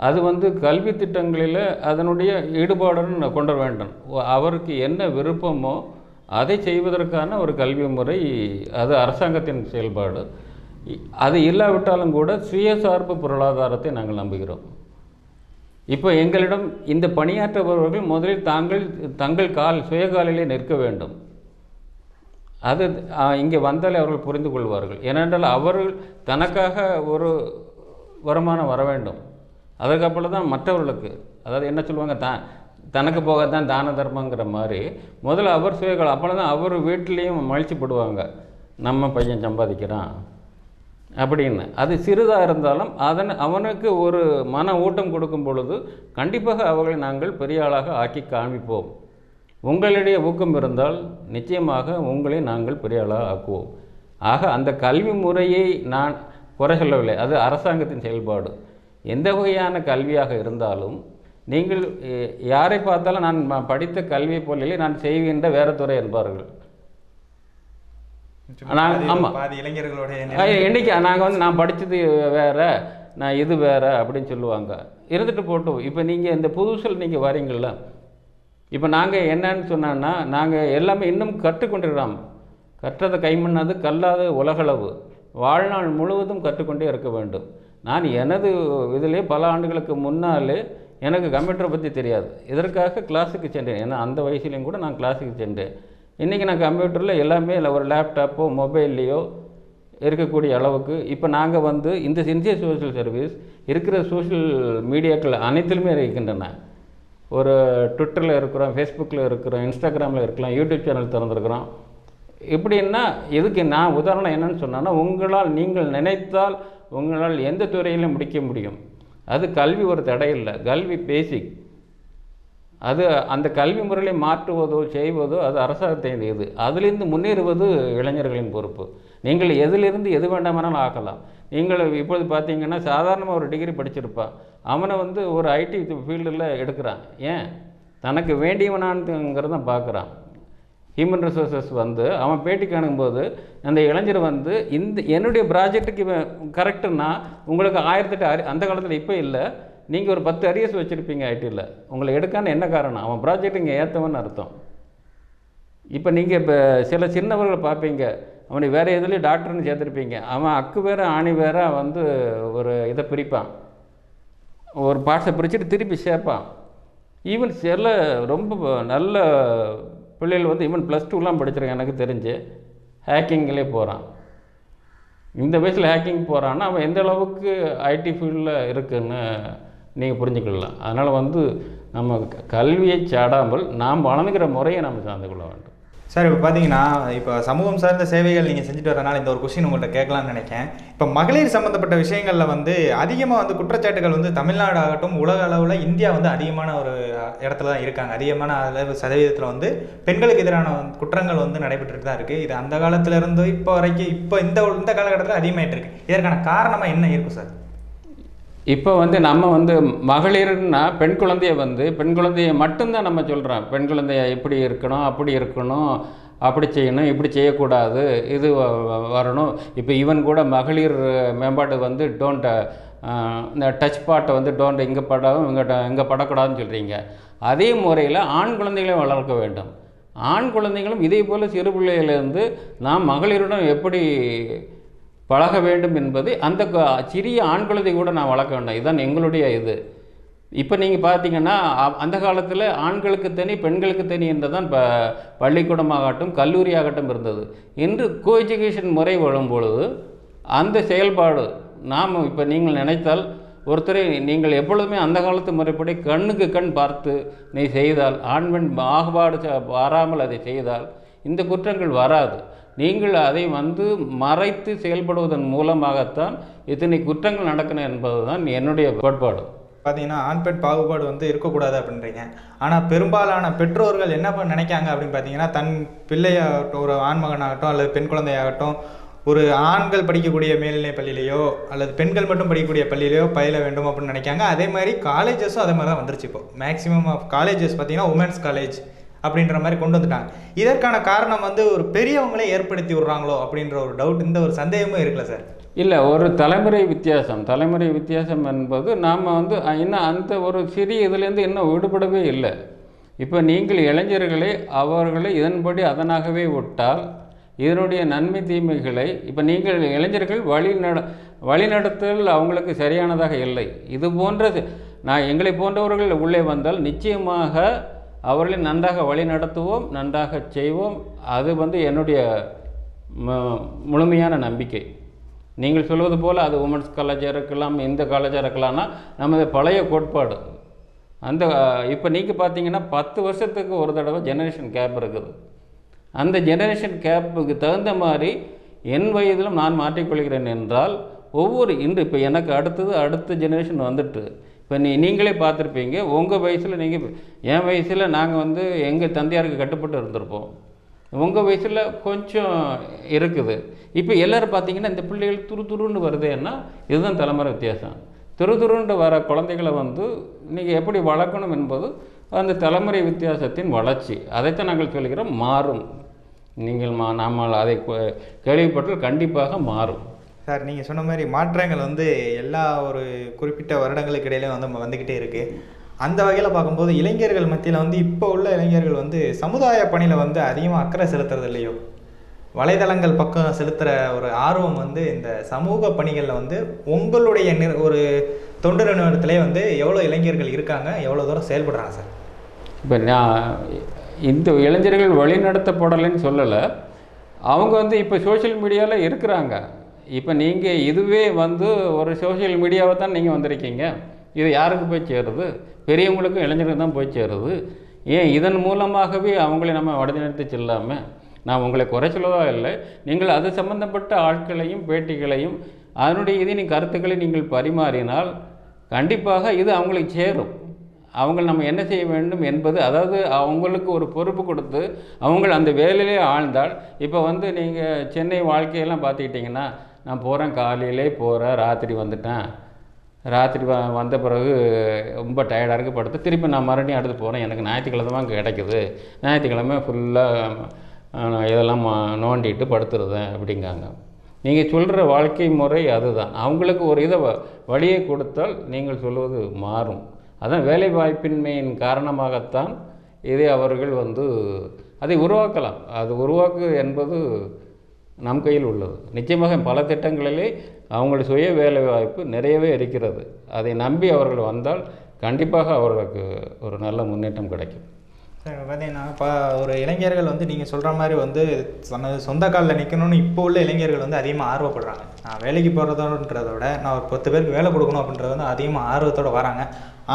அது வந்து கல்வி திட்டங்களில் அதனுடைய ஈடுபாடுன்னு கொண்டு வர வேண்டும். அவருக்கு என்ன விருப்பமோ அதை செய்வதற்கான ஒரு கல்வி முறை, அது அரசாங்கத்தின் செயல்பாடு. அது இல்லாவிட்டாலும் கூட சுயசார்பு பொருளாதாரத்தை நாங்கள் நம்புகிறோம். இப்போ எங்களிடம் இந்த பணியாற்றுபவர்கள் முதலில் தங்கள் சுயகாலிலே நிற்க வேண்டும். அது இங்கே வந்தாலே அவர்கள் புரிந்து கொள்வார்கள். ஏனென்றால் அவர்கள் தனக்காக ஒரு வருமானம் வர வேண்டும். அதுக்கப்புறம் தான் மற்றவர்களுக்கு, அதாவது என்ன சொல்லுவாங்க, தனக்கு போகத்தான் தான தர்மங்கிற மாதிரி முதல்ல அவர் சுயகாலம். அப்போ தான் அவர் வீட்டிலையும் மகிழ்ச்சிப்படுவாங்க, நம்ம பையன் சம்பாதிக்கிறான் அப்படின்னு. அது சிறிதாக இருந்தாலும் அவனுக்கு ஒரு மன ஊட்டம் கொடுக்கும் பொழுது கண்டிப்பாக அவர்களை நாங்கள் பெரிய ஆளாக ஆக்கி காண்பிப்போம். உங்களுடைய ஊக்கம் இருந்தால் நிச்சயமாக உங்களை நாங்கள் பெரிய ஆளாக ஆக்குவோம். ஆக அந்த கல்வி முறையை நான் குறை சொல்லவில்லை, அது அரசாங்கத்தின் செயல்பாடு. எந்த வகையான கல்வியாக இருந்தாலும் நீங்கள் யாரை பார்த்தாலும் நான் படித்த கல்வியை போலே நான் செய்கின்ற வேறு துறை என்பார்கள். ஆமாம், இன்றைக்கி நாங்கள் வந்து நான் படித்தது வேறு, நான் இது வேறு அப்படின்னு சொல்லுவாங்க. இருந்துட்டு போட்டோம். இப்போ நீங்கள் இந்த புதுசில் நீங்கள் வரீங்கள, இப்போ நாங்கள் என்னன்னு சொன்னோன்னா, நாங்கள் எல்லாமே இன்னும் கற்றுக்கொண்டிருக்கிறோம். கற்றதை கைமண்ணாது கல்லாத உலகளவு, வாழ்நாள் முழுவதும் கற்றுக்கொண்டே இருக்க வேண்டும். நான் எனது இதிலே பல ஆண்டுகளுக்கு முன்னாலே எனக்கு கம்ப்யூட்டரை பற்றி தெரியாது, இதற்காக கிளாஸுக்கு சென்றேன். ஏன்னா அந்த வயசுலேயும் கூட நான் கிளாஸுக்கு சென்றேன். இன்றைக்கி நான் கம்ப்யூட்டரில் எல்லாமே இல்லை, ஒரு லேப்டாப்போ மொபைல்லையோ இருக்கக்கூடிய அளவுக்கு இப்போ நாங்கள் வந்து இந்த இந்திய சோஷியல் சர்வீஸ் இருக்கிற சோஷியல் மீடியாக்கள் அனைத்திலுமே இருக்கின்றன. ஒரு ட்விட்டரில் இருக்கிறோம், ஃபேஸ்புக்கில் இருக்கிறோம், இன்ஸ்டாகிராமில் இருக்கலாம், யூடியூப் சேனல் திறந்துருக்குறோம். எப்படின்னா இதுக்கு நான் உதாரணம் என்னென்னு சொன்னேன்னா, நீங்கள் நினைத்தால் உங்களால் எந்த துறையிலும் முடிக்க முடியும். அது கல்வி ஒரு தடை இல்லை, கல்வி பேசிக். அது அந்த கல்வி முறையை மாற்றுவதோ செய்வதோ அது அரசாங்கத்தின் இது. அதிலிருந்து முன்னேறுவது இளைஞர்களின் பொறுப்பு. நீங்கள் எதிலிருந்து எது வேண்டாமானாலும் ஆக்கலாம். நீங்கள் இப்பொழுது பார்த்தீங்கன்னா சாதாரணமாக ஒரு டிகிரி படிச்சிருப்பான், அவனை வந்து ஒரு ஐடி ஃபீல்டில் எடுக்கிறான். ஏன்? தனக்கு வேண்டியவனான்ங்கிறத பார்க்குறான். ஹியூமன் ரிசோர்ஸஸ் வந்து அவன் பேட்டி காணும்போது அந்த இளைஞர் வந்து என்னுடைய ப்ராஜெக்ட்டுக்கு இவன் கரெக்டுன்னா உங்களுக்கு 1008 அந்த காலத்தில் இப்போ இல்லை, நீங்கள் ஒரு 10 அரியர்ஸ் வச்சுருப்பீங்க ஐடியில். உங்களை எடுக்கான்னு என்ன காரணம்? அவன் ப்ராஜெக்ட் இங்கே ஏற்றவன்னு அர்த்தம். இப்போ நீங்கள் இப்போ சில சின்னவர்களை பார்ப்பீங்க, அவனை வேறு எதுலேயும் டாக்டர்னு சேர்த்துருப்பீங்க, அவன் அக்கு வேறு ஆணி வேற வந்து ஒரு இதை பிரிப்பான், ஒரு பார்ட்ஸை பிரிச்சுட்டு திருப்பி சேர்ப்பான். ஈவன் சில ரொம்ப நல்ல பிள்ளைகள் வந்து ஈவன் +2லாம் படிச்சிருக்கேன் எனக்கு தெரிஞ்சு, ஹேக்கிங்லேயே போகிறான். இந்த வயசில் ஹேக்கிங் போகிறான்னா அவன் எந்த அளவுக்கு ஐடி ஃபீல்டில் இருக்குன்னு நீங்கள் புரிஞ்சுக்கலாம். அதனால் வந்து நம்ம கல்வியை சாடாமல் நாம் வளர்ந்துக்கிற முறையை நம்ம சார்ந்து கொள்ள வேண்டும். சார், இப்போ பார்த்தீங்கன்னா இப்போ சமூகம் சார்ந்த சேவைகள் நீங்கள் செஞ்சுட்டு வரனால இந்த ஒரு கொஸ்டின் உங்கள்கிட்ட கேட்கலான்னு நினைக்கிறேன். இப்போ மகளிர் சம்மந்தப்பட்ட விஷயங்களில் வந்து அதிகமாக வந்து குற்றச்சாட்டுகள் வந்து தமிழ்நாடு ஆகட்டும் உலக அளவில் இந்தியா வந்து அதிகமான ஒரு இடத்துல தான் இருக்காங்க. அதிகமான அளவு சதவீதத்தில் வந்து பெண்களுக்கு எதிரான குற்றங்கள் வந்து நடைபெற்றுட்டு தான் இருக்குது. இது அந்த காலத்திலேருந்து இப்போ வரைக்கும் இப்போ இந்த காலகட்டத்தில் அதிகமாகிட்டு இருக்கு. இதற்கான காரணமாக என்ன இருக்கும் சார்? இப்போ வந்து நம்ம வந்து மகளிர்னா பெண் குழந்தைய மட்டும்தான் நம்ம சொல்கிறோம். பெண் குழந்தைய இப்படி இருக்கணும், அப்படி இருக்கணும், அப்படி செய்யணும், இப்படி செய்யக்கூடாது, இது வரணும். இப்போ ஈவன் கூட மகளிர் மேம்பாடு வந்து இந்த டச் பாட்டை வந்து இங்கே படம் இங்கே படக்கூடாதுன்னு சொல்கிறீங்க. அதே முறையில் ஆண் குழந்தைகளையும் வளர்க்க வேண்டும். ஆண் குழந்தைகளும் இதே போல் சிறு பிள்ளையிலேருந்து நாம் மகளிரிடம் எப்படி பழக வேண்டும் என்பது அந்த சிறிய ஆண் குழந்தை கூட நான் வளர்க்க வேண்டும். இதுதான் எங்களுடைய இது. இப்போ நீங்கள் பார்த்தீங்கன்னா அந்த காலத்தில் ஆண்களுக்கு தனி பெண்களுக்கு தனி என்றுதான் பள்ளிக்கூடமாகட்டும் கல்லூரி ஆகட்டும் இருந்தது. இன்று கோ எஜுகேஷன் முறை வரும்பொழுது அந்த செயல்பாடு நாம் இப்போ நீங்கள் நினைத்தால் ஒருத்தரை நீங்கள் எப்பொழுதுமே அந்த காலத்து முறைப்படி கண்ணுக்கு கண் பார்த்து நீ செய்தால், ஆண் பெண் பாகுபாடு வராமல் அதை செய்தால் இந்த குற்றங்கள் வராது. நீங்கள் அதை வந்து மறைத்து செயல்படுவதன் மூலமாகத்தான் இத்தனை குற்றங்கள் நடக்கணும் என்பது தான் என்னுடைய கோட்பாடு. பார்த்தீங்கன்னா ஆண் பெண் பாகுபாடு வந்து இருக்கக்கூடாது அப்படின்றீங்க. ஆனால் பெரும்பாலான பெற்றோர்கள் என்ன நினைக்காங்க அப்படின்னு பார்த்தீங்கன்னா, தன் பிள்ளையாகட்டும் ஒரு ஆண்மகனாகட்டும் அல்லது பெண் குழந்தையாகட்டும் ஒரு ஆண்கள் படிக்கக்கூடிய மேல்நிலை பள்ளியிலையோ அல்லது பெண்கள் மட்டும் படிக்கக்கூடிய பள்ளியிலையோ பயில வேண்டும் அப்படின்னு நினைக்காங்க. அதே மாதிரி காலேஜஸும் அதே மாதிரி தான் வந்துருச்சு. இப்போ மேக்ஸிமம் ஆஃப் காலேஜஸ் பார்த்தீங்கன்னா உமன்ஸ் காலேஜ் அப்படின்ற மாதிரி கொண்டு வந்துட்டாங்க. இதற்கான காரணம் வந்து ஒரு பெரியவங்களே ஏற்படுத்தி விடுறாங்களோ அப்படின்ற ஒரு டவுட், இந்த ஒரு சந்தேகமும் இருக்குல்ல சார்? இல்லை, ஒரு தலைமுறை வித்தியாசம் என்பது நாம் வந்து இன்னும் அந்த ஒரு சிறிய இதுலேருந்து இன்னும் விடுபடவே இல்லை. இப்போ நீங்கள் இளைஞர்களை அவர்களை இதன்படி அதனாகவே விட்டால் இதனுடைய நன்மை தீமைகளை இப்போ நீங்கள் இளைஞர்கள் வழிநடத்தல் அவங்களுக்கு சரியானதாக இல்லை. இது போன்ற எங்களை போன்றவர்கள் உள்ளே வந்தால் நிச்சயமாக அவர்களை நன்றாக வழி நடத்துவோம், நன்றாக செய்வோம். அது வந்து என்னுடைய முழுமையான நம்பிக்கை. நீங்கள் சொல்வது போல் அது உமன்ஸ் காலேஜாக இருக்கலாம், இந்த காலேஜாக இருக்கலாம்னா நமது பழைய கோட்பாடு. அந்த இப்போ நீங்கள் பார்த்தீங்கன்னா 10 வருஷத்துக்கு ஒரு தடவை ஜெனரேஷன் கேப் இருக்குது. அந்த ஜெனரேஷன் கேப்புக்கு தகுந்த மாதிரி என் வயதிலும் நான் மாற்றிக்கொள்கிறேன் என்றால் இன்று இப்போ எனக்கு அடுத்த ஜெனரேஷன் வந்துட்டு இப்போ நீங்களே பார்த்துருப்பீங்க. உங்கள் வயசில் என் வயசில் நாங்கள் வந்து எங்கள் தந்தையாருக்கு கட்டுப்பட்டு இருந்திருப்போம். உங்கள் வயசில் கொஞ்சம் இருக்குது. இப்போ எல்லோரும் பார்த்தீங்கன்னா இந்த பிள்ளைகள் துருன்னு வருதுன்னா இதுதான் தலைமுறை வித்தியாசம். துருன்னு வர குழந்தைகளை வந்து நீங்கள் எப்படி வளர்க்கணும் என்பது அந்த தலைமுறை வித்தியாசத்தின் வளர்ச்சி. அதைத்தான் நாங்கள் சொல்கிறோம், மாறும். நாம் அதை கேள்விப்பட்டால் கண்டிப்பாக மாறும். சார், நீங்கள் சொன்ன மாதிரி மாற்றங்கள் வந்து எல்லா ஒரு குறிப்பிட்ட வருடங்களுக்கு இடையிலே வந்து வந்துக்கிட்டே இருக்குது. அந்த வகையில் பார்க்கும்போது இளைஞர்கள் மத்தியில் வந்து இப்போ உள்ள இளைஞர்கள் வந்து சமுதாய பணியில் வந்து அதிகமாக அக்கறை செலுத்துறது இல்லையோ, வலைதளங்கள் பக்கம் செலுத்துகிற ஒரு ஆர்வம் வந்து இந்த சமூக பணிகளில் வந்து உங்களுடைய ஒரு தொண்டு நிறுவனத்திலே வந்து எவ்வளோ இளைஞர்கள் இருக்காங்க, எவ்வளோ தூரம் செயல்படுறாங்க சார்? இப்போ இந்த இளைஞர்கள் வழிநடத்தப்படலைன்னு சொல்லலை, அவங்க வந்து இப்போ சோஷியல் மீடியாவில் இருக்கிறாங்க. இப்போ நீங்கள் இதுவே வந்து ஒரு சோஷியல் மீடியாவை தான் நீங்கள் வந்திருக்கீங்க. இது யாருக்கு போய் சேருது? பெரியவங்களுக்கும் இளைஞர்களுக்கு தான் போய் சேருது. ஏன் இதன் மூலமாகவே அவங்களை நம்ம வழிநடத்தி செல்லாமல், நான் உங்களை குறை சொல்லவா இல்லை, நீங்கள் அது சம்பந்தப்பட்ட ஆட்களையும் பேட்டிகளையும் அதனுடைய கருத்துக்களை நீங்கள் பரிமாறினால் கண்டிப்பாக இது அவங்களுக்கு சேரும். அவங்க நம்ம என்ன செய்ய வேண்டும் என்பது, அதாவது அவங்களுக்கு ஒரு பொறுப்பு கொடுத்து அவங்க அந்த வேலையிலே ஆழ்ந்தால், இப்போ வந்து நீங்கள் சென்னை வாழ்க்கையெல்லாம் பார்த்துக்கிட்டிங்கன்னா, நான் போகிறேன், காலையிலே போகிறேன், ராத்திரி வந்துட்டேன், ராத்திரி வந்த பிறகு ரொம்ப டயர்டாக இருக்குது, படுத்து திருப்பி நான் மறுபடியும் அடுத்து போகிறேன், எனக்கு ஞாயிற்றுக்கிழமை அங்கே கிடைக்குது, ஞாயிற்றுக்கிழமை ஃபுல்லாக இதெல்லாம் நோண்டிட்டு படுத்துருதேன் அப்படிங்காங்க. நீங்கள் சொல்கிற வாழ்க்கை முறை அதுதான். அவங்களுக்கு ஒரு இதை வழியை கொடுத்தால் நீங்கள் சொல்வது மாறும். அதான் வேலை வாய்ப்பின்மையின் காரணமாகத்தான் இதை அவர்கள் வந்து அதை உருவாக்கலாம். அது உருவாக்கு என்பது நம் கையில் உள்ளது. நிச்சயமாக பல திட்டங்களிலே அவங்களுடைய சுய வேலை வாய்ப்பு நிறையவே இருக்கிறது. அதை நம்பி அவர்கள் வந்தால் கண்டிப்பாக அவர்களுக்கு ஒரு நல்ல முன்னேற்றம் கிடைக்கும். சார் பார்த்தீங்கன்னா இப்போ ஒரு இளைஞர்கள் வந்து நீங்கள் சொல்கிற மாதிரி வந்து சொந்த காலில் நிற்கணும்னு இப்போ உள்ள இளைஞர்கள் வந்து அதிகமாக ஆர்வப்படுறாங்க. நான் வேலைக்கு போகிறதோன்றதை விட நான் ஒரு 10 பேருக்கு வேலை கொடுக்கணும் அப்படின்றது வந்து அதிகமாக ஆர்வத்தோடு வராங்க.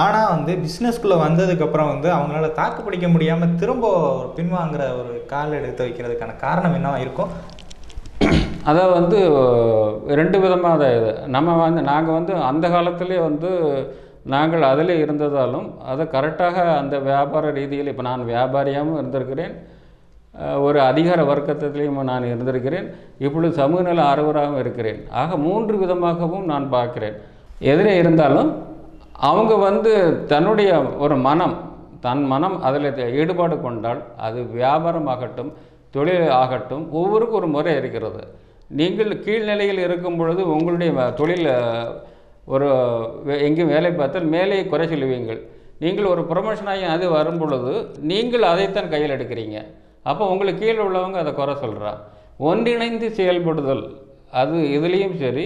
ஆனால் வந்து பிஸ்னஸ்குள்ளே வந்ததுக்கப்புறம் வந்து அவங்களால தாக்கு பிடிக்க முடியாமல் திரும்ப ஒரு பின்வாங்குற ஒரு கால் எடுத்து வைக்கிறதுக்கான காரணம் என்னவா இருக்கும்? அதாவது வந்து 2 விதமாக இது. நாங்கள் வந்து அந்த காலத்திலே வந்து நாங்கள் அதில் இருந்ததாலும் அதை கரெக்டாக அந்த வியாபார ரீதியில், இப்போ நான் வியாபாரியாகவும் இருந்திருக்கிறேன், ஒரு அதிகார வர்க்கத்திலையும் நான் இருந்திருக்கிறேன், இப்பொழுது சமூக நல ஆர்வலராகவும் இருக்கிறேன். ஆக 3 விதமாகவும் நான் பார்க்கிறேன். எதிரே இருந்தாலும் அவங்க வந்து தன்னுடைய ஒரு தன் மனம் அதில் ஈடுபாடு கொண்டால், அது வியாபாரமாகட்டும் தொழில் ஆகட்டும், ஒவ்வொருக்கும் ஒரு முறை இருக்கிறது. நீங்கள் கீழ்நிலையில் இருக்கும் பொழுது உங்களுடைய தொழில் ஒரு எங்கேயும் வேலை பார்த்தால் மேலே குறை சொல்லுவீங்கள். நீங்கள் ஒரு ப்ரொமோஷன் ஆகி அது வரும் பொழுது நீங்கள் அதைத்தான் கையில் எடுக்கிறீங்க. அப்போ உங்களுக்கு கீழே உள்ளவங்க அதை குறை சொல்கிறா. ஒன்றிணைந்து செயல்படுதல், அது இதுலேயும் சரி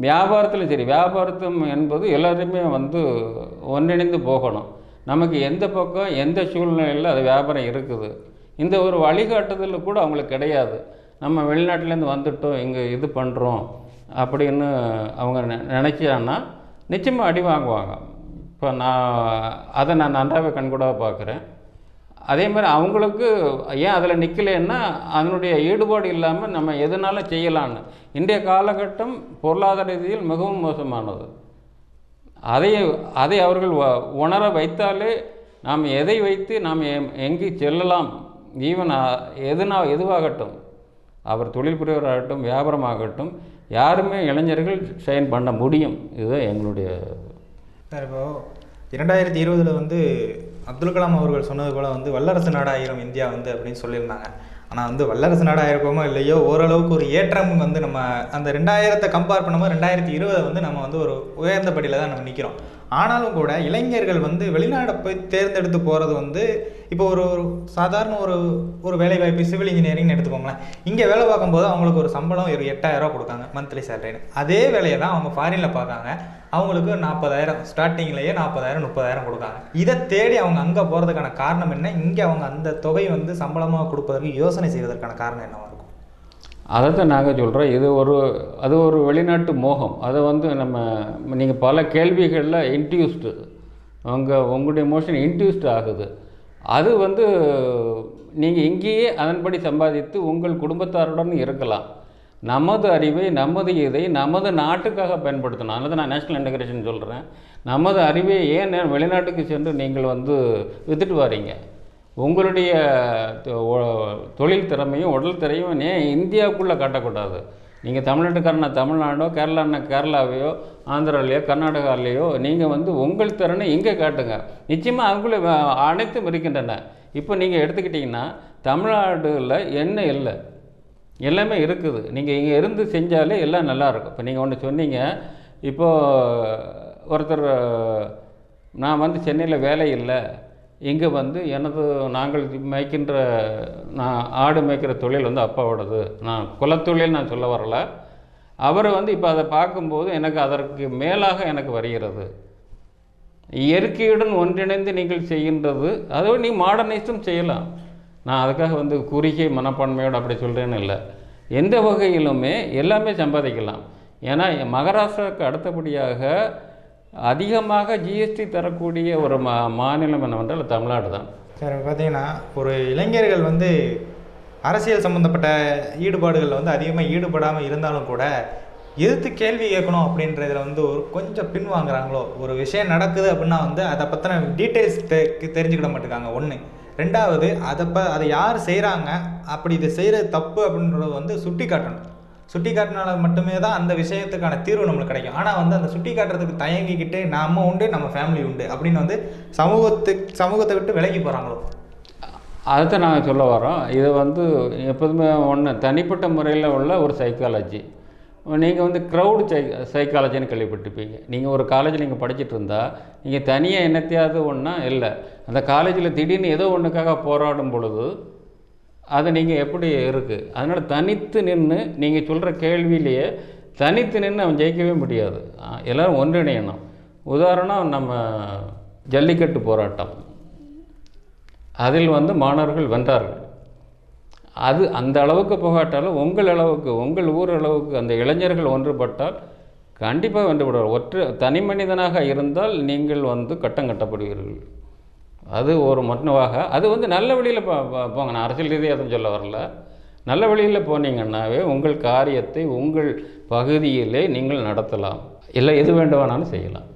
வியாபாரத்திலும் சரி. வியாபாரத்தும் என்பது எல்லாருமே வந்து ஒன்றிணைந்து போகணும். நமக்கு எந்த பக்கம் எந்த சூழ்நிலையில் அது வியாபாரம் இருக்குது, இந்த ஒரு வழிகாட்டுதல் கூட அவங்களுக்கு கிடையாது. நம்ம வெளிநாட்டிலேருந்து வந்துட்டோம், இங்கே இது பண்ணுறோம் அப்படின்னு அவங்க நினச்சான்னா நிச்சயமாக அடி வாங்குவாங்க. இப்போ அதை நான் நன்றாகவே கண்கூடாக பார்க்குறேன். அதே மாதிரி அவங்களுக்கு ஏன் அதில் நிற்கலைன்னா அதனுடைய ஈடுபாடு இல்லாமல் நம்ம எதுனாலும் செய்யலான்னு. இன்றைய காலகட்டம் பொருளாதார ரீதியில் மிகவும் மோசமானது. அதை அவர்கள் உணர வைத்தாலே நாம் எதை வைத்து நாம் எங்கே செல்லலாம், ஈவன் எதுவாகட்டும், அவர் தொழில் புரியவராகட்டும் வியாபாரமாகட்டும், யாருமே இளைஞர்கள் ஷைன் பண்ண முடியும். இதுதான் எங்களுடைய. சார் இப்போது 2020 வந்து அப்துல் கலாம் அவர்கள் சொன்னது போல் வந்து வல்லரசு நாடாயிரம் இந்தியா வந்து அப்படின்னு சொல்லியிருந்தாங்க. ஆனால் வந்து வல்லரசு நாடாயிருக்கோமோ இல்லையோ ஓரளவுக்கு ஒரு ஏற்றம் வந்து நம்ம அந்த 2000 கம்பேர் பண்ணும்போது 2020 வந்து நம்ம வந்து ஒரு உயர்ந்த படியில் தான் நம்ம நிற்கிறோம். ஆனாலும் கூட இளைஞர்கள் வந்து வெளிநாடை போய் தேர்ந்தெடுத்து போகிறது வந்து இப்போ ஒரு சாதாரண ஒரு வேலை வாய்ப்பு சிவில் இன்ஜினியரிங்னு எடுத்துக்கோங்களேன். இங்கே வேலை பார்க்கும்போது அவங்களுக்கு ஒரு சம்பளம் ஒரு 8000 ரூபா கொடுக்காங்க மந்த்லி சேலரின்னு. அதே வேலையை தான் அவங்க ஃபாரினில் பார்க்காங்க, அவங்களுக்கு 40,000 ஸ்டார்டிங்லேயே 40,000 30,000 கொடுக்காங்க. இதை தேடி அவங்க அங்கே போகிறதுக்கான காரணம் என்ன? இங்கே அவங்க அந்த தொகை வந்து சம்பளமாக கொடுப்பதற்கு யோசனை செய்வதற்கான காரணம் என்னவாக இருக்கும்? அதை தான் நாங்கள் சொல்கிறோம். அது ஒரு வெளிநாட்டு மோகம். அதை வந்து நீங்கள் பல கேள்விகளில் இன்ட்யூஸ்டு, உங்களுடைய மோஷன் இன்ட்யூஸ்டு ஆகுது. அது வந்து நீங்கள் இங்கேயே அதன்படி சம்பாதித்து உங்கள் குடும்பத்தாருடன் இருக்கலாம். நமது அறிவை நமது இதை நமது நாட்டுக்காக பயன்படுத்தணும். அதனால நான் நேஷ்னல் இன்டகிரேஷன் சொல்கிறேன். நமது அறிவை ஏன் வெளிநாட்டுக்கு சென்று நீங்கள் வந்து வித்துட்டு வரீங்க? உங்களுடைய தொழில் திறமையும் உடல் திறமையும் ஏன் இந்தியாவுக்குள்ளே காட்டக்கூடாது? நீங்கள் தமிழ்நாட்டுக்காரனா தமிழ்நாடோ, கேரளானா கேரளாவையோ, ஆந்திராலேயோ, கர்நாடகாலேயோ நீங்கள் வந்து உங்கள் திறனை இங்கே காட்டுங்க. நிச்சயமாக அவங்கள அனைத்தும் இருக்கின்றன. இப்போ நீங்கள் எடுத்துக்கிட்டிங்கன்னா தமிழ்நாடுல என்ன இல்லை, எல்லாமே இருக்குது. நீங்கள் இங்கே இருந்து செஞ்சாலே எல்லாம் நல்லாயிருக்கும். இப்போ நீங்கள் ஒன்று சொன்னீங்க, இப்போது ஒருத்தர் நான் வந்து சென்னையில் வேலை இல்லை, இங்கே வந்து நாங்கள் மேய்க்கின்ற ஆடு மேய்க்கிற தொழில் வந்து அப்பாவோடது, நான் குலத்தொழில் நான் சொல்ல வரல. அவர் வந்து இப்போ அதை பார்க்கும்போது எனக்கு அதற்கு மேலாக எனக்கு வருகிறது. இயற்கையுடன் ஒன்றிணைந்து நீங்கள் செய்கின்றது, அதோடு நீங்கள் மாடர்னைஸும் செய்யலாம். நான் அதுக்காக வந்து குறுகிய மனப்பான்மையோடு அப்படி சொல்கிறேன்னு இல்லை. எந்த வகையிலுமே எல்லாமே சம்பாதிக்கலாம். ஏன்னா மகாராஷ்டிராவுக்கு அடுத்தபடியாக அதிகமாக ஜிஎஸ்டி தரக்கூடிய ஒரு மாநிலம் என்னவென்றால் தமிழ்நாடு தான். சார் பார்த்தீங்கன்னா ஒரு இளைஞர்கள் வந்து அரசியல் சம்மந்தப்பட்ட ஈடுபாடுகளில் வந்து அதிகமாக ஈடுபடாமல் இருந்தாலும் கூட எதிர்த்து கேள்வி கேட்கணும் அப்படின்றதுல வந்து ஒரு கொஞ்சம் பின்வாங்குறாங்களோ? ஒரு விஷயம் நடக்குது அப்படின்னா வந்து அதை பற்றின டீட்டெயில்ஸ் தெரிஞ்சுக்கிட மாட்டேங்காங்க ஒன்று. ரெண்டாவது அதை யார் செய்கிறாங்க, அப்படி இதை செய்கிறது தப்பு அப்படின்றது வந்து சுட்டி காட்டணும். சுட்டி காட்டினால மட்டுமே தான் அந்த விஷயத்துக்கான தீர்வு நம்மளுக்கு கிடைக்கும். ஆனால் வந்து அந்த சுட்டி காட்டுறதுக்கு தயங்கிக்கிட்டு நம்ம உண்டு நம்ம ஃபேமிலி உண்டு அப்படின்னு வந்து சமூகத்தை விட்டு விலகி போகிறாங்களோ? அதுதான் நாங்கள் சொல்ல வரோம். இது வந்து எப்போதுமே ஒன்று தனிப்பட்ட முறையில் உள்ள ஒரு சைக்காலஜி. நீங்கள் வந்து க்ரௌடு சைக்காலஜின்னு கேள்விப்பட்டிருப்பீங்க. நீங்கள் ஒரு காலேஜில் நீங்கள் படிச்சுட்டு இருந்தால் நீங்கள் தனியாக என்னத்தையாவது ஒன்றா இல்லை, அந்த காலேஜில் திடீர்னு ஏதோ ஒன்றுக்காக போராடும் பொழுது அது நீங்கள் எப்படி இருக்குது. அதனால் தனித்து நின்று நீங்கள் சொல்கிற கேள்வியிலேயே தனித்து நின்று அவன் ஜெயிக்கவே முடியாது. எல்லோரும் ஒன்றிணையணும். உதாரணம் நம்ம ஜல்லிக்கட்டு போராட்டம், அதில் வந்து மாணவர்கள் வென்றார்கள். அது அந்த அளவுக்கு போகாட்டாலும் உங்கள் அளவுக்கு, உங்கள் ஊர் அளவுக்கு அந்த இளைஞர்கள் ஒன்றுபட்டால் கண்டிப்பாக வென்றுவிடுவார். தனி மனிதனாக இருந்தால் நீங்கள் வந்து கட்டம் கட்டப்படுவீர்கள். அது ஒரு மொத்தமாக அது வந்து நல்ல வழியில் போங்க. நான் அரசியல் ரீதியாக எதுவும் சொல்ல வரல. நல்ல வழியில் போனீங்கன்னாவே உங்கள் காரியத்தை உங்கள் பகுதியிலே நீங்கள் நடத்தலாம். இல்லை எது வேண்டுமானாலும் செய்யலாம்.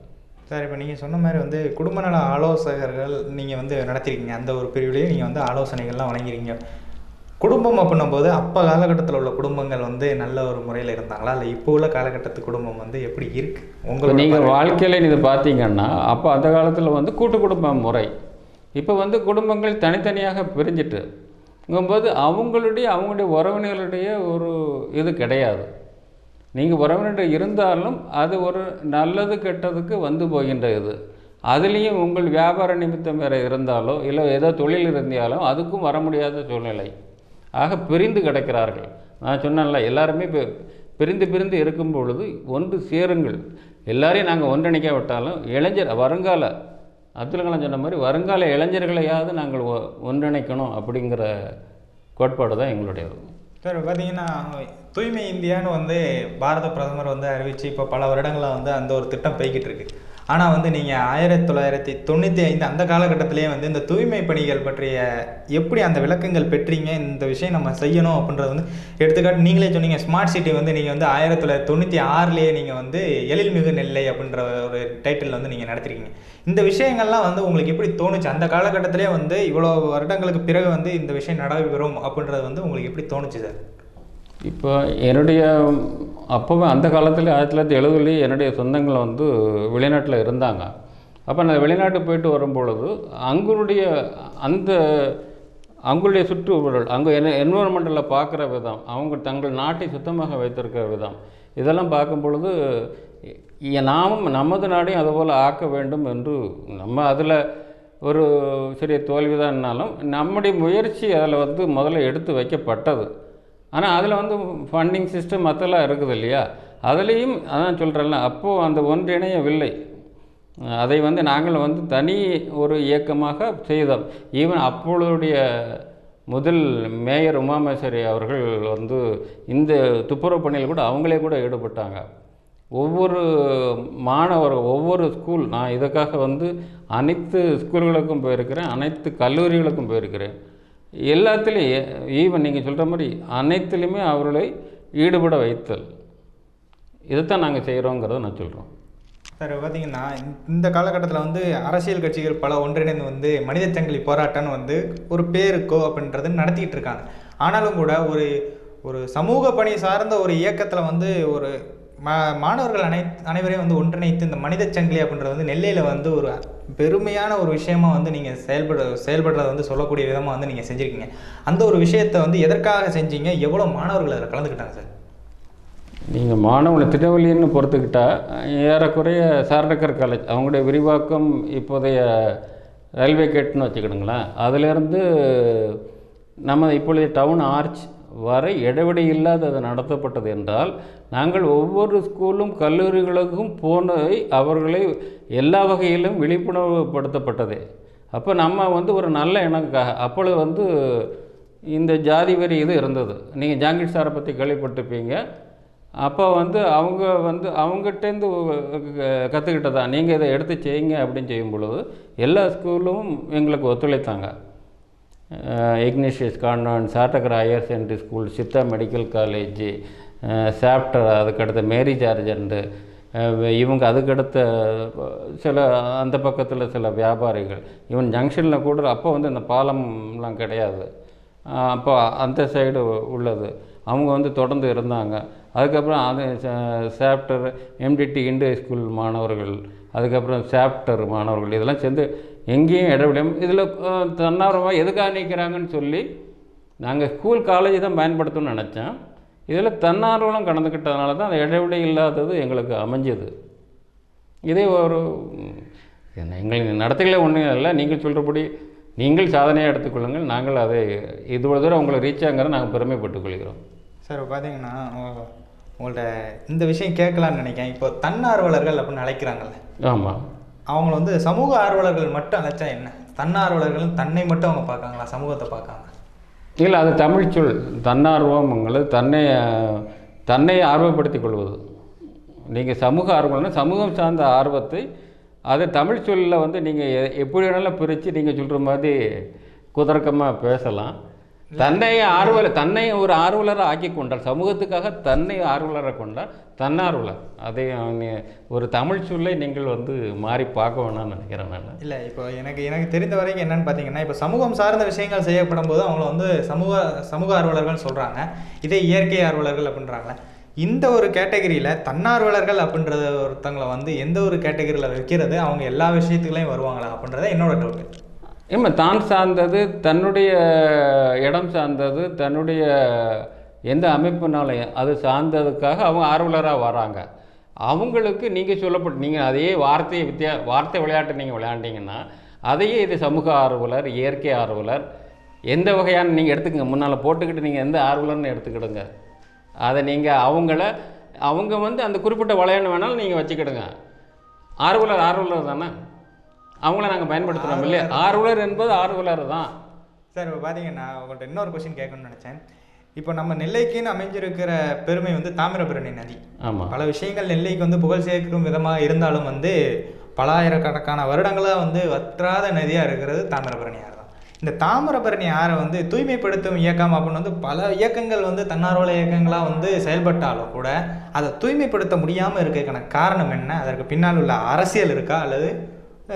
சார், இப்போ நீங்கள் சொன்ன மாதிரி வந்து குடும்ப நல ஆலோசகர்கள் நீங்கள் வந்து நடத்திருக்கீங்க. அந்த ஒரு பிரிவுலேயே நீங்கள் வந்து ஆலோசனைகள்லாம் வழங்கிறீங்க. குடும்பம் அப்படின்னும் போது அப்போ காலகட்டத்தில் உள்ள குடும்பங்கள் வந்து நல்ல ஒரு முறையில் இருந்தாங்களா, இல்லை இப்போ உள்ள காலகட்டத்து குடும்பம் வந்து எப்படி இருக்குது உங்களுக்கு? நீங்கள் வாழ்க்கையில் இது பார்த்தீங்கன்னா அப்போ அந்த காலத்தில் வந்து கூட்டு குடும்ப முறை. இப்போ வந்து குடும்பங்கள் தனித்தனியாக பிரிஞ்சிட்டுங்கும்போது அவங்களுடைய உறவினர்களுடைய ஒரு இது கிடையாது. நீங்கள் உறவினர் இருந்தாலும் அது ஒரு நல்லது கெட்டதுக்கு வந்து போகின்ற இது. அதுலேயும் உங்கள் வியாபார நிமித்தம் வேறு இருந்தாலோ இல்லை ஏதோ தொழில் இருந்தாலும் அதுக்கும் வர முடியாத சூழ்நிலை. ஆக பிரிந்து கிடக்கிறார்கள். நான் சொன்னேன்ல, எல்லாருமே இப்போ பிரிந்து இருக்கும் பொழுது ஒன்று சேருங்கள். எல்லாரையும் நாங்கள் ஒன்றிணைக்க விட்டாலும் வருங்கால அப்துல் கலாம் சொன்ன மாதிரி வருங்கால இளைஞர்களையாவது நாங்கள் ஒன்றிணைக்கணும் அப்படிங்கிற கோட்பாடு தான் எங்களுடையது. சார், பார்த்தீங்கன்னா தூய்மை இந்தியான்னு வந்து பாரத பிரதமர் வந்து அறிவித்து இப்போ பல வருடங்களாக வந்து அந்த ஒரு திட்டம் போய்கிட்டு இருக்கு. ஆனால் வந்து நீங்கள் 1995 அந்த காலகட்டத்திலேயே வந்து இந்த தூய்மை பணிகள் பற்றிய எப்படி அந்த விளக்கங்கள் பெற்றீங்க, இந்த விஷயம் நம்ம செய்யணும் அப்படின்றது வந்து எடுத்துக்காட்டு நீங்களே சொன்னீங்க. ஸ்மார்ட் சிட்டி வந்து நீங்கள் வந்து 1996லேயே நீங்கள் வந்து எழில்மிகு நெல்லை அப்படின்ற ஒரு டைட்டில் வந்து நீங்கள் நடத்திருக்கீங்க. இந்த விஷயங்கள்லாம் வந்து உங்களுக்கு எப்படி தோணுச்சு? அந்த காலகட்டத்திலே வந்து இவ்வளோ வருடங்களுக்கு பிறகு வந்து இந்த விஷயம் நடைபெறும் அப்படின்றது வந்து உங்களுக்கு எப்படி தோணுச்சு சார்? இப்போ என்னுடைய அப்போவே அந்த காலத்தில் 1970 என்னுடைய சொந்தங்கள் வந்து வெளிநாட்டில் இருந்தாங்க. அப்போ நான் வெளிநாட்டு போயிட்டு வரும்பொழுது அவங்களுடைய சுற்றுச்சூழல், அங்கே என்விரான்மெண்டலில் பார்க்குற விதம், அவங்க தங்கள் நாட்டை சுத்தமாக வைத்திருக்கிற விதம், இதெல்லாம் பார்க்கும் பொழுது நாமும் நமது நாடையும் அதுபோல் ஆக்க வேண்டும் என்று நம்ம அதில் ஒரு சிறிய தோல்விதான்னாலும் நம்முடைய முயற்சி அதில் வந்து முதல்ல எடுத்து வைக்கப்பட்டது. ஆனால் அதில் வந்து ஃபண்டிங் சிஸ்டம் மற்றெல்லாம் இருக்குது இல்லையா, அதுலேயும் அதான் சொல்கிறேன்ல, அப்போது அந்த ஒன்றிணையவில்லை. அதை வந்து நாங்கள் வந்து தனி ஒரு இயக்கமாக செய்தோம். ஈவன் அப்பொழுதுடைய முதல் மேயர் உமாமேஸ்வரி அவர்கள் வந்து இந்த துப்புரவு பணியில் கூட அவங்களே கூட ஈடுபட்டாங்க. ஒவ்வொரு ஒவ்வொரு ஸ்கூல், நான் இதுக்காக வந்து அனைத்து ஸ்கூல்களுக்கும் போயிருக்கிறேன், அனைத்து கல்லூரிகளுக்கும் போயிருக்கிறேன். எல்லாத்துலேயும் ஈவன் நீங்கள் சொல்கிற மாதிரி அனைத்துலேயுமே அவர்களை ஈடுபட வைத்தல், இதைத்தான் நாங்கள் செய்கிறோங்கிறத நான் சொல்கிறோம். சார், பார்த்தீங்கன்னா இந்த காலகட்டத்தில் வந்து அரசியல் கட்சிகள் பல ஒன்றிணைந்து வந்து மனித சங்கிலி போராட்டம்னு வந்து ஒரு பேருக்கோ அப்படின்றது நடத்திக்கிட்டு இருக்காங்க. ஆனாலும் கூட ஒரு சமூக பணி சார்ந்த ஒரு இயக்கத்தில் வந்து ஒரு மாணவர்கள் அனைவரையும் வந்து ஒன்றிணைத்து இந்த மனித சங்கிலி அப்படின்றது வந்து நெல்லையில் வந்து ஒரு பெருமையான ஒரு விஷயமா வந்து நீங்கள் செயல்படுறத வந்து சொல்லக்கூடிய விதமாக வந்து நீங்கள் செஞ்சுருக்கீங்க. அந்த ஒரு விஷயத்தை வந்து எதற்காக செஞ்சீங்க? எவ்வளோ மாணவர்கள் அதில் கலந்துக்கிட்டாங்க சார்? நீங்கள் மாணவர்களை திருநெல்வேலின்னு பொறுத்துக்கிட்டால் ஏறக்குறைய சாரடக்கர் காலேஜ் அவங்களுடைய விரிவாக்கம் இப்போதைய ரயில்வே கேட்டுன்னு வச்சுக்கிடுங்களேன், அதிலேருந்து நம்ம இப்பொழுது டவுன் ஆர்ச் வரை இடைவெளி இல்லாத அது நடத்தப்பட்டது என்றால் நாங்கள் ஒவ்வொரு ஸ்கூலும் கல்லூரிகளுக்கும் போனதை அவர்களை எல்லா வகையிலும் விழிப்புணர்வுப்படுத்தப்பட்டது. அப்போ நம்ம வந்து ஒரு நல்ல இனக்காக அப்பொழுது வந்து இந்த ஜாதி வரி இது இருந்தது. நீங்கள் ஜாங்கிர் சாரை பற்றி கேள்விப்பட்டிருப்பீங்க. அப்போ வந்து அவங்ககிட்டேருந்து கற்றுக்கிட்டதா நீங்கள் இதை எடுத்து செய்யுங்க அப்படின்னு செய்யும் பொழுது எல்லா ஸ்கூலும் எங்களுக்கு ஒத்துழைத்தாங்க. Ignatius convent, Sarah Tucker higher secondary school, Siddha medical college, Schaffter, அதுக்கடுத்த மேரி ஜார்ஜன்ட்டு, இவங்க அதுக்கடுத்த சில அந்த பக்கத்தில் சில வியாபாரிகள், ஈவன் ஜங்ஷனில் கூட அப்போ வந்து இந்த பாலம்லாம் கிடையாது, அப்போ அந்த சைடு உள்ளது அவங்க வந்து தொடர்ந்து இருந்தாங்க. அதுக்கப்புறம் அது சாப்டர், எம்டிடி இந்து ஸ்கூல் மாணவர்கள், அதுக்கப்புறம் சாப்டர் மாணவர்கள் இதெல்லாம் சேர்ந்து எங்கேயும் இடைவிடாம இதில் தன்னார்வமாக எதுக்காக நிற்கிறாங்கன்னு சொல்லி நாங்கள் ஸ்கூல் காலேஜ் தான் பயன்படுத்தணும்னு நினச்சோம். இதில் தன்னார்வலம் கலந்துக்கிட்டதுனால தான் அந்த இடைவெளி இல்லாதது எங்களுக்கு அமைஞ்சது. இதே ஒரு எங்களுக்கு நடத்தைகளே ஒன்றும் இல்லை, நீங்கள் சொல்கிறபடி நீங்கள் சாதனையாக எடுத்துக்கொள்ளுங்கள், நாங்கள் அதை இவ்வளோ தூரம் உங்களை ரீச் ஆகிற நாங்கள் பெருமைப்பட்டுக் கொள்கிறோம். சார் இப்போ பார்த்தீங்கன்னா உங்கள்கிட்ட இந்த விஷயம் கேட்கலான்னு நினைக்கிறேன். இப்போ தன்னார்வலர்கள் அப்படின்னு அழைக்கிறாங்கல்ல, ஆமாம், அவங்கள வந்து சமூக ஆர்வலர்கள் மட்டும் அழைச்சா என்ன? தன்னார்வலர்கள் தன்னை மட்டும் அவங்க பார்க்காங்களா, சமூகத்தை பார்க்காங்க? இல்லை, அது தமிழ் சொல். தன்னார்வங்கிறது தன்னை ஆர்வப்படுத்திக் கொள்வது. நீங்கள் சமூக ஆர்வம்னா சமூகம் சார்ந்த ஆர்வத்தை அது தமிழ் சொல்லில் வந்து நீங்கள் எப்படி வேணாலும் பிரித்து நீங்கள் சொல்கிற மாதிரி குதர்க்கமாக பேசலாம். தன்னை ஒரு ஆர்வலராக ஆக்கி கொண்டால், சமூகத்துக்காக தன்னை ஆர்வலராக கொண்டால் தன்னார்வலர். அதை ஒரு தமிழ் சொல்லை நீங்கள் வந்து மாறி பார்க்க வேணாம்னு நினைக்கிறேன் நான். இல்லை, இப்போ எனக்கு தெரிந்த வரைக்கும் என்னென்னு பார்த்தீங்கன்னா, இப்போ சமூகம் சார்ந்த விஷயங்கள் செய்யப்படும் போது அவங்கள வந்து சமூக ஆர்வலர்கள் சொல்கிறாங்க, இதே இயற்கை ஆர்வலர்கள் அப்படின்றாங்களே. இந்த ஒரு கேட்டகரியில் தன்னார்வலர்கள் அப்படின்றத ஒருத்தங்களை வந்து எந்த ஒரு கேட்டகரியில் வைக்கிறது, அவங்க எல்லா விஷயத்துக்குள்ளேயும் வருவாங்களா அப்படின்றத என்னோட டவுட்டு. தான் சார்ந்தது, தன்னுடைய இடம் சார்ந்தது, தன்னுடைய எந்த அமைப்புனாலையும் அது சார்ந்ததுக்காக அவங்க ஆர்வலராக வராங்க. அவங்களுக்கு நீங்கள் நீங்கள் அதே வார்த்தை விளையாட்டு நீங்கள் விளையாண்டிங்கன்னா அதையே இது சமூக ஆர்வலர், இயற்கை ஆர்வலர், எந்த வகையான நீங்கள் எடுத்துக்கங்க, முன்னால் போட்டுக்கிட்டு நீங்கள் எந்த ஆர்வலர்னு எடுத்துக்கிடுங்க. அதை நீங்கள் அவங்க வந்து அந்த குறிப்பிட்ட வளையன்னு வேணாலும் நீங்கள் வச்சுக்கிடுங்க. ஆர்வலர் தானே, அவங்கள நாங்கள் பயன்படுத்துகிறோம் இல்லையா? ஆர்வலர் என்பது ஆர்வலர் தான். சார் இப்போ பார்த்தீங்கன்னா உங்கள்கிட்ட இன்னொரு கொஸ்டின் கேட்கணும்னு நினச்சேன். இப்போ நம்ம நெல்லைக்குன்னு அமைஞ்சிருக்கிற பெருமை வந்து தாமிரபரணி நதி. ஆமாம், பல விஷயங்கள் நெல்லைக்கு வந்து புகழ் சேர்க்கும் விதமாக இருந்தாலும் வந்து பல ஆயிரக்கணக்கான வருடங்களாக வந்து வற்றாத நதியாக இருக்கிறது தாமிரபரணி ஆறு தான். இந்த தாமிரபரணி ஆறை வந்து தூய்மைப்படுத்தும் இயக்கம் அப்படின்னு வந்து பல இயக்கங்கள் வந்து தன்னார்வல இயக்கங்களாக வந்து செயல்பட்டாலும் கூட அதை தூய்மைப்படுத்த முடியாமல் இருக்கிறதுக்கான காரணம் என்ன? அதற்கு பின்னால் உள்ள அரசியல் இருக்கா, அல்லது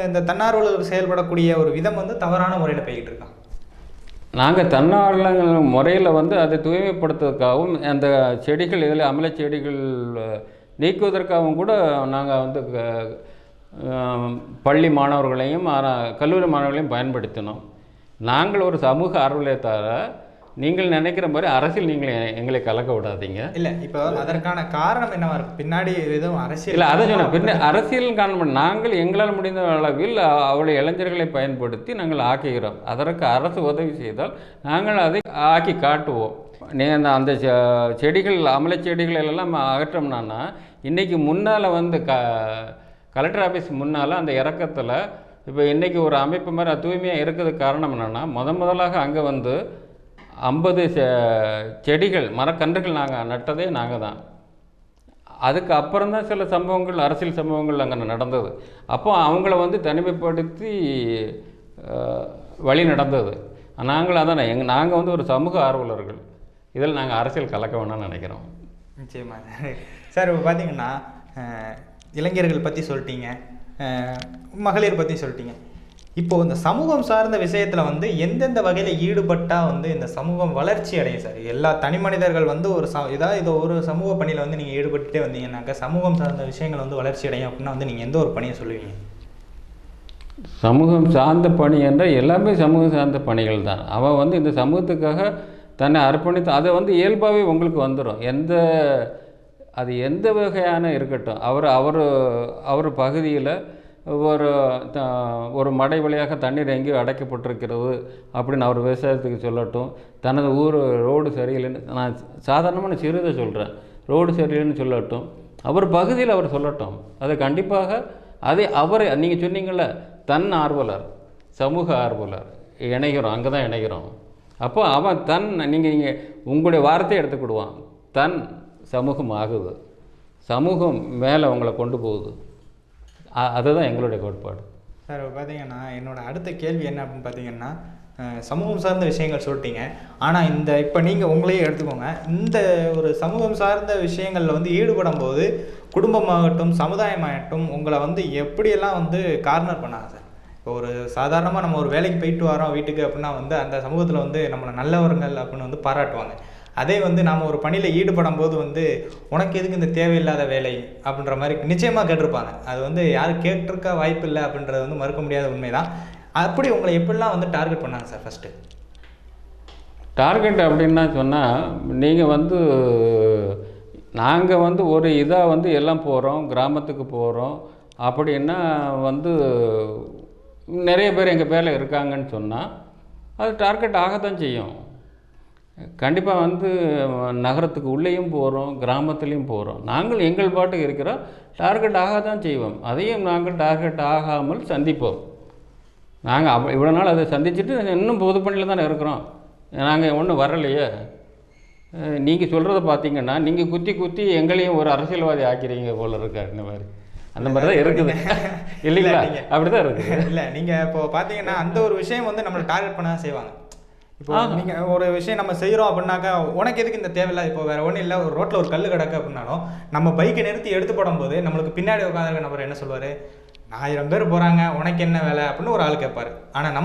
இந்த தன்னார்வலர்கள் செயல்படக்கூடிய ஒரு விதம் வந்து தவறான முறையில் போய்கிட்டு இருக்காங்க? நாங்கள் தன்னார்வலர்கள் முறையில் வந்து அதை தூய்மைப்படுத்துவதற்காகவும் அந்த செடிகள் இதில் அமில செடிகள் நீக்குவதற்காகவும் கூட நாங்கள் வந்து பள்ளி மாணவர்களையும் கல்லூரி மாணவர்களையும் பயன்படுத்தினோம். நாங்கள் ஒரு சமூக ஆர்வலரை தவிர நீங்கள் நினைக்கிற மாதிரி அரசியல் நீங்கள் எங்களை கலக்க விடாதீங்க. இல்லை, இப்போ அதற்கான காரணம் என்னவா இருக்கு? பின்னாடி எதுவும் அரசியல் இல்லை, அதை சொன்னேன். அரசியல் காரணம் நாங்கள் எங்களால் முடிந்த அளவில் அவளை இளைஞர்களை பயன்படுத்தி நாங்கள் ஆக்குகிறோம். அதற்கு அரசு உதவி செய்தால் நாங்கள் அதை ஆக்கி காட்டுவோம். அந்த செடிகள், அமல செடிகள் எல்லாம் அகற்றோம்னா இன்றைக்கி முன்னால் வந்து கலெக்டர் ஆஃபீஸ் முன்னால் அந்த இறக்கத்தில் இப்போ இன்றைக்கி ஒரு அமைப்பு மாதிரி அது தூய்மையாக இருக்கிறதுக்கு காரணம் என்னென்னா, முதலாக அங்கே வந்து 50 செடிகள், மரக்கன்றுகள் நாங்கள் நட்டதே நாங்கள் தான். அதுக்கு அப்புறம் தான் சில சம்பவங்கள், அரசியல் சம்பவங்கள் அங்கே நடந்தது. அப்போ அவங்கள வந்து தனிமைப்படுத்தி வழி நடந்தது. நாங்கள் அதான் நாங்கள் வந்து ஒரு சமூக ஆர்வலர்கள். இதில் நாங்கள் அரசியல் கலக்க வேணாம்னு நினைக்கிறோம். நிச்சயமாக சார். இப்போ பார்த்தீங்கன்னா இளைஞர்கள் பற்றி சொல்லிட்டீங்க, மகளிர் பற்றி சொல்லிட்டீங்க. இப்போது இந்த சமூகம் சார்ந்த விஷயத்தில் வந்து எந்தெந்த வகையில் ஈடுபட்டால் வந்து இந்த சமூகம் வளர்ச்சி அடையும் சார்? எல்லா தனி மனிதர்கள் வந்து ஏதாவது ஒரு சமூக பணியில் வந்து நீங்கள் ஈடுபட்டுட்டே வந்தீங்கன்னாக்கா சமூகம் சார்ந்த விஷயங்கள் வந்து வளர்ச்சி அடையும் அப்படின்னா வந்து நீங்கள் எந்த ஒரு பணியை சொல்லுவீங்க? சமூகம் சார்ந்த பணி என்றால் எல்லாமே சமூகம் சார்ந்த பணிகள் தான். அவன் வந்து இந்த சமூகத்துக்காக தன்னை அர்ப்பணித்து அதை வந்து இயல்பாகவே உங்களுக்கு வந்துடும். அது எந்த வகையான இருக்கட்டும். அவர் பகுதியில் ஒரு மடை வழியாக தண்ணீர் எங்கேயோ அடைக்கப்பட்டிருக்கிறது அப்படின்னு அவர் விவசாயத்துக்கு சொல்லட்டும். தனது ரோடு சரியில்லைன்னு, நான் சாதாரணமான சிறுதை சொல்கிறேன், ரோடு சரியில்லைன்னு சொல்லட்டும். அவர் பகுதியில் அவர் சொல்லட்டும். அது கண்டிப்பாக அவரை நீங்கள் சொன்னீங்கள தன் ஆர்வலர், சமூக ஆர்வலர் இணைகிறோம், அங்கே தான் இணைகிறோம். அப்போ அவன் நீங்கள் உங்களுடைய வார்த்தையை எடுத்துக்கிடுவான். தன் சமூகம் ஆகுது, சமூகம் மேலே உங்களை கொண்டு போகுது. அதுதான் எங்களுடைய கோட்பாடு. சார் பார்த்தீங்கன்னா என்னோட அடுத்த கேள்வி என்ன அப்படின்னு பார்த்தீங்கன்னா, சமூகம் சார்ந்த விஷயங்கள் சொல்லிட்டீங்க. ஆனால் இப்போ நீங்கள் உங்களையே எடுத்துக்கோங்க. இந்த ஒரு சமூகம் சார்ந்த விஷயங்களில் வந்து ஈடுபடும்போது குடும்பமாகட்டும் சமுதாயமாகட்டும் உங்களை வந்து எப்படியெல்லாம் வந்து கார்னர் பண்ணாங்க சார்? இப்போ ஒரு சாதாரணமாக நம்ம ஒரு வேலைக்கு போயிட்டு வரோம் வீட்டுக்கு அப்படின்னா வந்து அந்த சமூகத்தில் வந்து நம்மளை நல்லவர்கள் அப்படின்னு வந்து பாராட்டுவாங்க. அதே வந்து நாம் ஒரு பணியில் ஈடுபடும் போது வந்து உனக்கு எதுக்கு இந்த தேவையில்லாத வேலை அப்படின்ற மாதிரி நிச்சயமாக கேட்டிருப்பாங்க. அது வந்து யாரும் கேட்டிருக்க வாய்ப்பு இல்லை அப்படின்றது வந்து மறுக்க முடியாத உண்மைதான். அப்படி உங்களை எப்படிலாம் வந்து டார்கெட் பண்ணாங்க சார் ஃபஸ்ட்டு? டார்கெட் அப்படின்னா சொன்னால், நீங்கள் வந்து நாங்கள் வந்து ஒரு இதாக வந்து எல்லாம் போகிறோம், கிராமத்துக்கு போகிறோம் அப்படின்னா வந்து நிறைய பேர் எங்கள் பேரில் இருக்காங்கன்னு சொன்னால் அது டார்கெட் ஆகத்தான் செய்யும். கண்டிப்பாக வந்து நகரத்துக்கு உள்ளேயும் போகிறோம், கிராமத்துலேயும் போகிறோம். நாங்கள் எங்கள் பாட்டுக்கு இருக்கிறோம், டார்கெட் ஆக தான் செய்வோம். அதையும் நாங்கள் டார்கெட் ஆகாமல் சந்திப்போம். நாங்கள் இவ்வளோ நாள் அதை சந்திச்சுட்டு இன்னும் பொது பணியில் தானே இருக்கிறோம். நாங்கள் ஒன்றும் வரலையே. நீங்கள் சொல்கிறத பார்த்தீங்கன்னா நீங்கள் குத்தி குத்தி எங்களையும் ஒரு அரசியல்வாதி ஆக்கிறீங்க போல இருக்கார். இந்த மாதிரி அந்த மாதிரி தான் இருக்குது இல்லைங்களா? அப்படி தான் இருக்குது. இல்லை நீங்கள் இப்போ பார்த்தீங்கன்னா அந்த ஒரு விஷயம் வந்து நம்மளை டார்கெட் பண்ண தான் செய்வாங்க. இப்போ நீங்கள் ஒரு விஷயம் நம்ம செய்கிறோம் அப்படின்னாக்கா உனக்கு எதுக்கு இந்த தேவையில்லை. இப்போ வேறு ஒன்றும் இல்லை, ஒரு ரோட்டில் ஒரு கல் கிடக்கு அப்படின்னாலும் நம்ம பைக்கை நிறுத்தி எடுத்து போடும்போது நம்மளுக்கு பின்னாடி உட்காந்துருக்க நபர் என்ன சொல்லுவார், 1000 பேர் போகிறாங்க உனக்கு என்ன வேலை அப்படின்னு ஒரு ஆள் கேட்பார். ஆனால்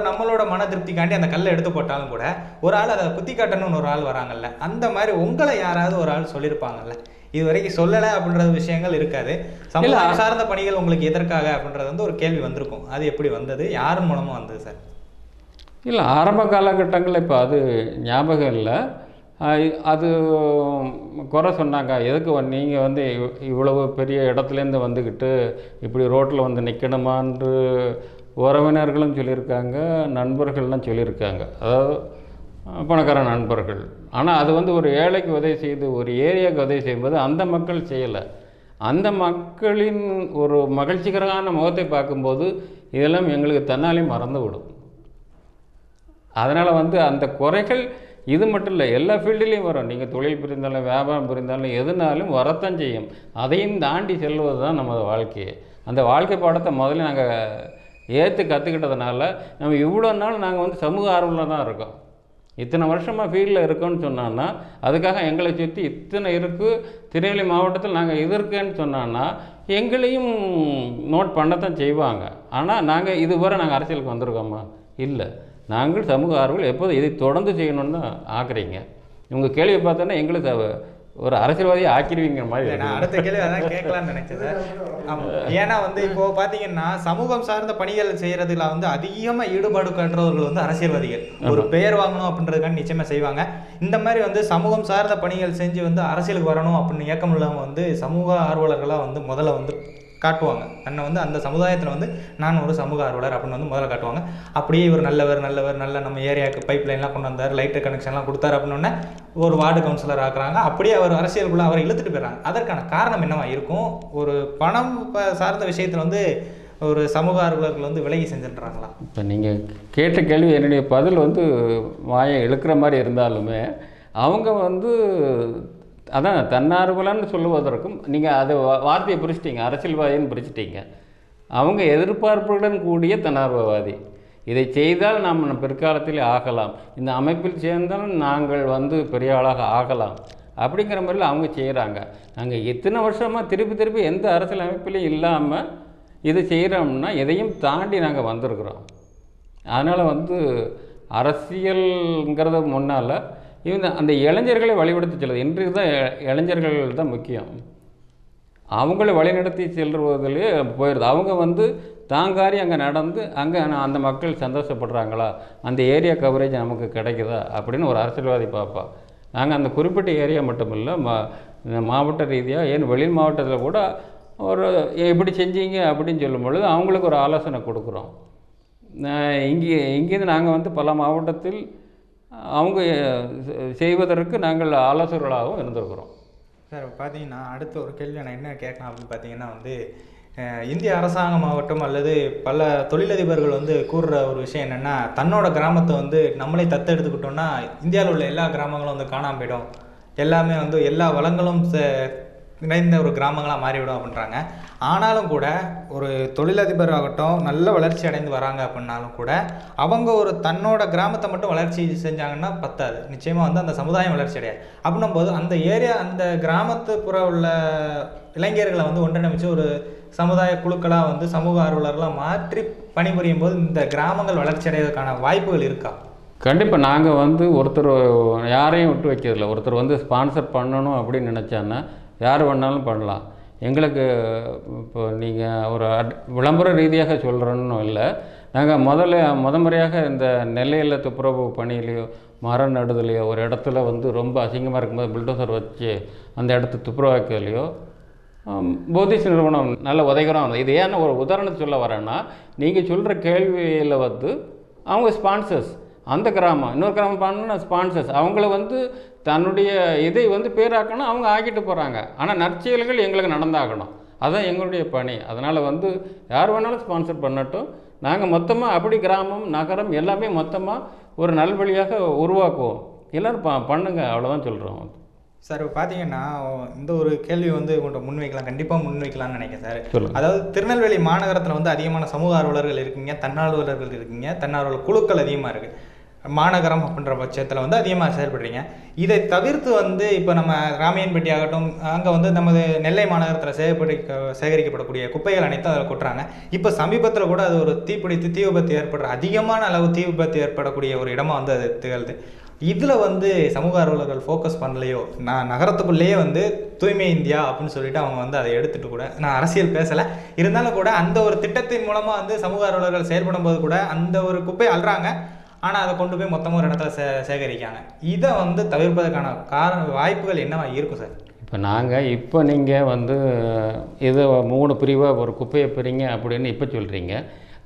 நம்மளோட மன திருப்திக்காண்டி அந்த கல்லை எடுத்து போட்டாலும் கூட ஒரு ஆள் அதை குத்தி காட்டணும்னு ஒரு ஆள் வராங்கல்ல. அந்த மாதிரி உங்களை யாராவது ஒரு ஆள் சொல்லியிருப்பாங்கல்ல, இது வரைக்கும் சொல்லலை அப்படின்ற விஷயங்கள் இருக்காது. சமூகம் சார்ந்த பணிகள் உங்களுக்கு எதற்காக அப்படின்றது வந்து ஒரு கேள்வி வந்திருக்கும். அது எப்படி வந்தது, யார் மூலமாக வந்தது சார்? இல்லை, ஆரம்ப காலகட்டங்களில் இப்போ அது ஞாபகம் இல்லை. அது குறை சொன்னாங்க, எதுக்கு நீங்கள் வந்து இவ்வளவு பெரிய இடத்துலேருந்து வந்துக்கிட்டு இப்படி ரோட்டில் வந்து நிற்கணுமான்னு உறவினர்களும் சொல்லியிருக்காங்க, நண்பர்கள்லாம் சொல்லியிருக்காங்க. அதாவது பணக்கார நண்பர்கள். ஆனால் அது வந்து ஒரு ஏழைக்கு உதவி செய்து ஒரு ஏரியாவுக்கு உதவி செய்யும்போது அந்த மக்கள் செய்யலை. அந்த மக்களின் ஒரு மகிழ்ச்சிகரமான முகத்தை பார்க்கும்போது இதெல்லாம் எங்களுக்கு தன்னாலையும் மறந்து விடும். அதனால் வந்து அந்த குறைகள் இது மட்டும் இல்லை, எல்லா ஃபீல்டுலேயும் வரும். நீங்கள் தொழில் புரிந்தாலும் வியாபாரம் புரிந்தாலும் எதுனாலும் வரத்தான் செய்யும். அதையும் தாண்டி செல்வது தான் நமது வாழ்க்கையை. அந்த வாழ்க்கை பாடத்தை முதல்ல நாங்கள் ஏற்று கற்றுக்கிட்டதுனால நம்ம இவ்வளோ நாள் நாங்கள் வந்து சமூக ஆர்வலில் தான் இருக்கோம். இத்தனை வருஷமாக ஃபீல்டில் இருக்கோன்னு சொன்னான்னா அதுக்காக எங்களை சுற்றி இத்தனை இருக்குது. திருநெல்வேலி மாவட்டத்தில் நாங்கள் இது இருக்கேன்னு சொன்னான்னா எங்களையும் நோட் பண்ணத்தான் செய்வாங்க. ஆனால் நாங்கள் இதுவரை நாங்கள் அரசியலுக்கு வந்திருக்கோமா? இல்லை. நாங்கள் சமூக ஆர்வல் எப்போதும் இதை தொடர்ந்து செய்யணும்னு ஆக்குறீங்க. இவங்க கேள்வியை பார்த்தோன்னா எங்களுக்கு ஒரு அரசியல்வாதியை ஆக்கிடுவீங்கிற மாதிரி. நான் அடுத்த கேள்வி அதான் கேட்கலான்னு நினைச்சேன் சார். ஆமாம், ஏன்னா வந்து இப்போது பார்த்தீங்கன்னா சமூகம் சார்ந்த பணிகள் செய்கிறதுல வந்து அதிகமாக ஈடுபாடு காட்டுறவர்கள் வந்து அரசியல்வாதிகள். ஒரு பெயர் வாங்கணும் அப்படின்றதுக்கான நிச்சயமாக செய்வாங்க. இந்த மாதிரி வந்து சமூகம் சார்ந்த பணிகள் செஞ்சு வந்து அரசியலுக்கு வரணும் அப்படின்னு ஏக்கம் உள்ளவங்க வந்து சமூக ஆர்வலர்களாக வந்து முதல்ல வந்து காட்டுவாங்க. தன்னை வந்து அந்த சமுதாயத்தில் வந்து நான் ஒரு சமூக ஆர்வலர் அப்படின்னு வந்து முதல்ல காட்டுவாங்க. அப்படியே இவர் நல்லவர் நல்ல நம்ம ஏரியாவுக்கு பைப் லைன்லாம் கொண்டு வந்தார், லைட்டு கனெக்ஷன்லாம் கொடுத்தாரு அப்படின்னோடனே ஒரு வார்டு கவுன்சிலர் ஆக்குறாங்க. அப்படியே அவர் அரசியலுக்குள்ளே அவரை இழுத்துட்டு போயிடுறாங்க. அதற்கான காரணம் என்னவா இருக்கும்? ஒரு பணம் சார்ந்த விஷயத்தில் வந்து ஒரு சமூக ஆர்வலர்கள் வந்து விலகி செஞ்சுன்றாங்களா? இப்போ நீங்கள் கேட்ட கேள்வி என்னுடைய பதில் வந்து வாயை இழுக்கிற மாதிரி இருந்தாலுமே அவங்க வந்து அதான் தன்னார்வலன்னு சொல்லுவதற்கும் நீங்கள் அதை வார்த்தையை பிரிச்சிட்டிங்க, அரசியல்வாதின்னு பிரிச்சிட்டிங்க. அவங்க எதிர்பார்ப்புடன் கூடிய தன்னார்வவாதி. இதை செய்தால் நாம் பிற்காலத்தில் ஆகலாம், இந்த அமைப்பில் சேர்ந்தாலும் நாங்கள் வந்து பெரிய ஆளாக ஆகலாம் அப்படிங்கிற மாதிரில அவங்க செய்கிறாங்க. நாங்கள் எத்தனை வருஷமாக திருப்பி எந்த அரசியல் அமைப்பிலையும் இல்லாமல் இது செய்கிறோம்னா எதையும் தாண்டி நாங்கள் வந்திருக்கிறோம். அதனால் வந்து அரசியல்ங்கிறது முன்னால் இவங்க அந்த இளைஞர்களை வழிபடுத்தி செல்வது. இன்றைக்கு தான் இளைஞர்கள் தான் முக்கியம். அவங்கள வழிநடத்தி செல்வதிலே போயிடுது. அவங்க வந்து தாங்காரி அங்கே நடந்து அங்கே அந்த மக்கள் சந்தோஷப்படுறாங்களா, அந்த ஏரியா கவரேஜ் நமக்கு கிடைக்குதா அப்படின்னு ஒரு அரசியல்வாதி பார்ப்பா. நாங்கள் அந்த குறிப்பிட்ட ஏரியா மட்டும் இல்லை, மாவட்ட ரீதியாக ஏன் வெளி மாவட்டத்தில் கூட ஒரு எப்படி செஞ்சீங்க அப்படின்னு சொல்லும் பொழுது அவங்களுக்கு ஒரு ஆலோசனை கொடுக்குறோம். இங்கேருந்து நாங்கள் வந்து பல மாவட்டத்தில் அவங்க செய்வதற்கு நாங்கள் ஆலோசகர்களாகவும் இருந்திருக்கிறோம். சார் பார்த்தீங்கன்னா அடுத்த ஒரு கேள்வி நான் என்ன கேட்கலாம் அப்படின்னு பார்த்தீங்கன்னா வந்து இந்திய அரசாங்கமாகட்டும் அல்லது பல தொழிலதிபர்கள் வந்து கூறுற ஒரு விஷயம் என்னென்னா, தன்னோட கிராமத்தை வந்து நம்மளே தத்தெடுத்துக்கிட்டோம்னா இந்தியாவில் உள்ள எல்லா கிராமங்களும் வந்து காணாமல் போயிடும், எல்லாமே வந்து எல்லா வளங்களும் நிறைந்த ஒரு கிராமங்களாக மாறிவிடும் அப்படின்றாங்க. ஆனாலும் கூட ஒரு தொழிலதிபர் ஆகட்டும் நல்ல வளர்ச்சி அடைந்து வராங்க அப்படின்னாலும் கூட அவங்க ஒரு தன்னோட கிராமத்தை மட்டும் வளர்ச்சி செஞ்சாங்கன்னா பத்தாது. நிச்சயமாக வந்து அந்த சமுதாயம் வளர்ச்சி அடையாது. அப்படின்னும்போது அந்த ஏரியா அந்த கிராமத்துப்புற உள்ள இளைஞர்களை வந்து ஒன்றிணைச்சு ஒரு சமுதாய குழுக்களாக வந்து சமூக ஆர்வலர்களாக மாற்றி பணிபுரியும் போது இந்த கிராமங்கள் வளர்ச்சி அடைவதற்கான வாய்ப்புகள் இருக்கா? கண்டிப்பாக நாங்கள் வந்து ஒருத்தர் யாரையும் விட்டு வைக்கிறதில்ல. ஒருத்தர் வந்து ஸ்பான்சர் பண்ணணும் அப்படின்னு நினச்சான்னா யார் வேணாலும் பண்ணலாம். எங்களுக்கு இப்போ நீங்கள் ஒரு விளம்பர ரீதியாக சொல்கிறோன்னு இல்லை. நாங்கள் முறையாக இந்த நெல்லையில் துப்புரவு பணியிலையோ மரம் நடுதலையோ ஒரு இடத்துல வந்து ரொம்ப அசிங்கமாக இருக்கும்போது புல்டோசர் வச்சு அந்த இடத்த துப்புரவாக்கிறதுலையோ போதிஸ் நிறுவனம் நல்ல உதவிகரம். இது ஏன்னா ஒரு உதாரணத்தை சொல்ல வரேன்னா, நீங்கள் சொல்கிற கேள்வியில் வந்து அவங்க ஸ்பான்சர்ஸ், அந்த கிராமம் இன்னொரு கிராமம் பண்ணணும்னா ஸ்பான்சர்ஸ் அவங்கள வந்து தன்னுடைய இதை வந்து பேராக்கணும், அவங்க ஆக்கிட்டு போகிறாங்க. ஆனால் நற்செயல்கள் எங்களுக்கு நடந்தாகணும், அதுதான் எங்களுடைய பணி. அதனால் வந்து யார் வேணாலும் ஸ்பான்சர் பண்ணட்டும். நாங்கள் மொத்தமாக அப்படி கிராமம் நகரம் எல்லாமே மொத்தமாக ஒரு நல்வழியாக உருவாக்குவோம். எல்லோரும் பண்ணுங்க, அவ்வளோதான் சொல்கிறோம். சார் இப்போ பார்த்தீங்கன்னா இந்த ஒரு கேள்வி வந்து உங்கள்கிட்ட முன்வைக்கலாம், கண்டிப்பாக முன்வைக்கலாம்னு நினைக்கிறேன் சார். அதாவது திருநெல்வேலி மாநகரத்தில் வந்து அதிகமான சமூக ஆர்வலர்கள் இருக்கீங்க, தன்னார்வலர்கள் இருக்கீங்க, தன்னார்வலர் குழுக்கள் அதிகமாக இருக்குது. மாநகரம் அப்படின்ற பட்சத்தில் வந்து அதிகமாக செயல்படுறீங்க. இதை தவிர்த்து வந்து இப்போ நம்ம ராமையன்பட்டி ஆகட்டும், அங்கே வந்து நமது நெல்லை மாநகரத்தில் சேகரிக்கப்படக்கூடிய குப்பைகள் அனைத்தும் அதில் கொட்டுறாங்க. இப்போ சமீபத்தில் கூட அது ஒரு தீப்பிடித்து தீ விபத்து ஏற்படுற அதிகமான அளவு தீ விபத்து ஏற்படக்கூடிய ஒரு இடமா வந்து அது திகழ்து. இதில் வந்து சமூக ஆர்வலர்கள் ஃபோக்கஸ் பண்ணலையோ? நான் நகரத்துக்குள்ளேயே வந்து தூய்மை இந்தியா அப்படின்னு சொல்லிட்டு அவங்க வந்து அதை எடுத்துகிட்டு கூட, நான் அரசியல் பேசலை, இருந்தாலும் கூட அந்த ஒரு திட்டத்தின் மூலமாக வந்து சமூக ஆர்வலர்கள் செயல்படும் போது கூட அந்த ஒரு குப்பை அள்ளுறாங்க, ஆனால் அதை கொண்டு போய் மொத்தமாக ஒரு இடத்துல சேகரிக்காங்க. இதை வந்து தவிர்ப்பதற்கான வாய்ப்புகள் என்னவா இருக்கும் சார்? இப்போ நீங்கள் வந்து இதை 3 பிரிவாக ஒரு குப்பையை பிரிங்க அப்படின்னு இப்போ சொல்கிறீங்க.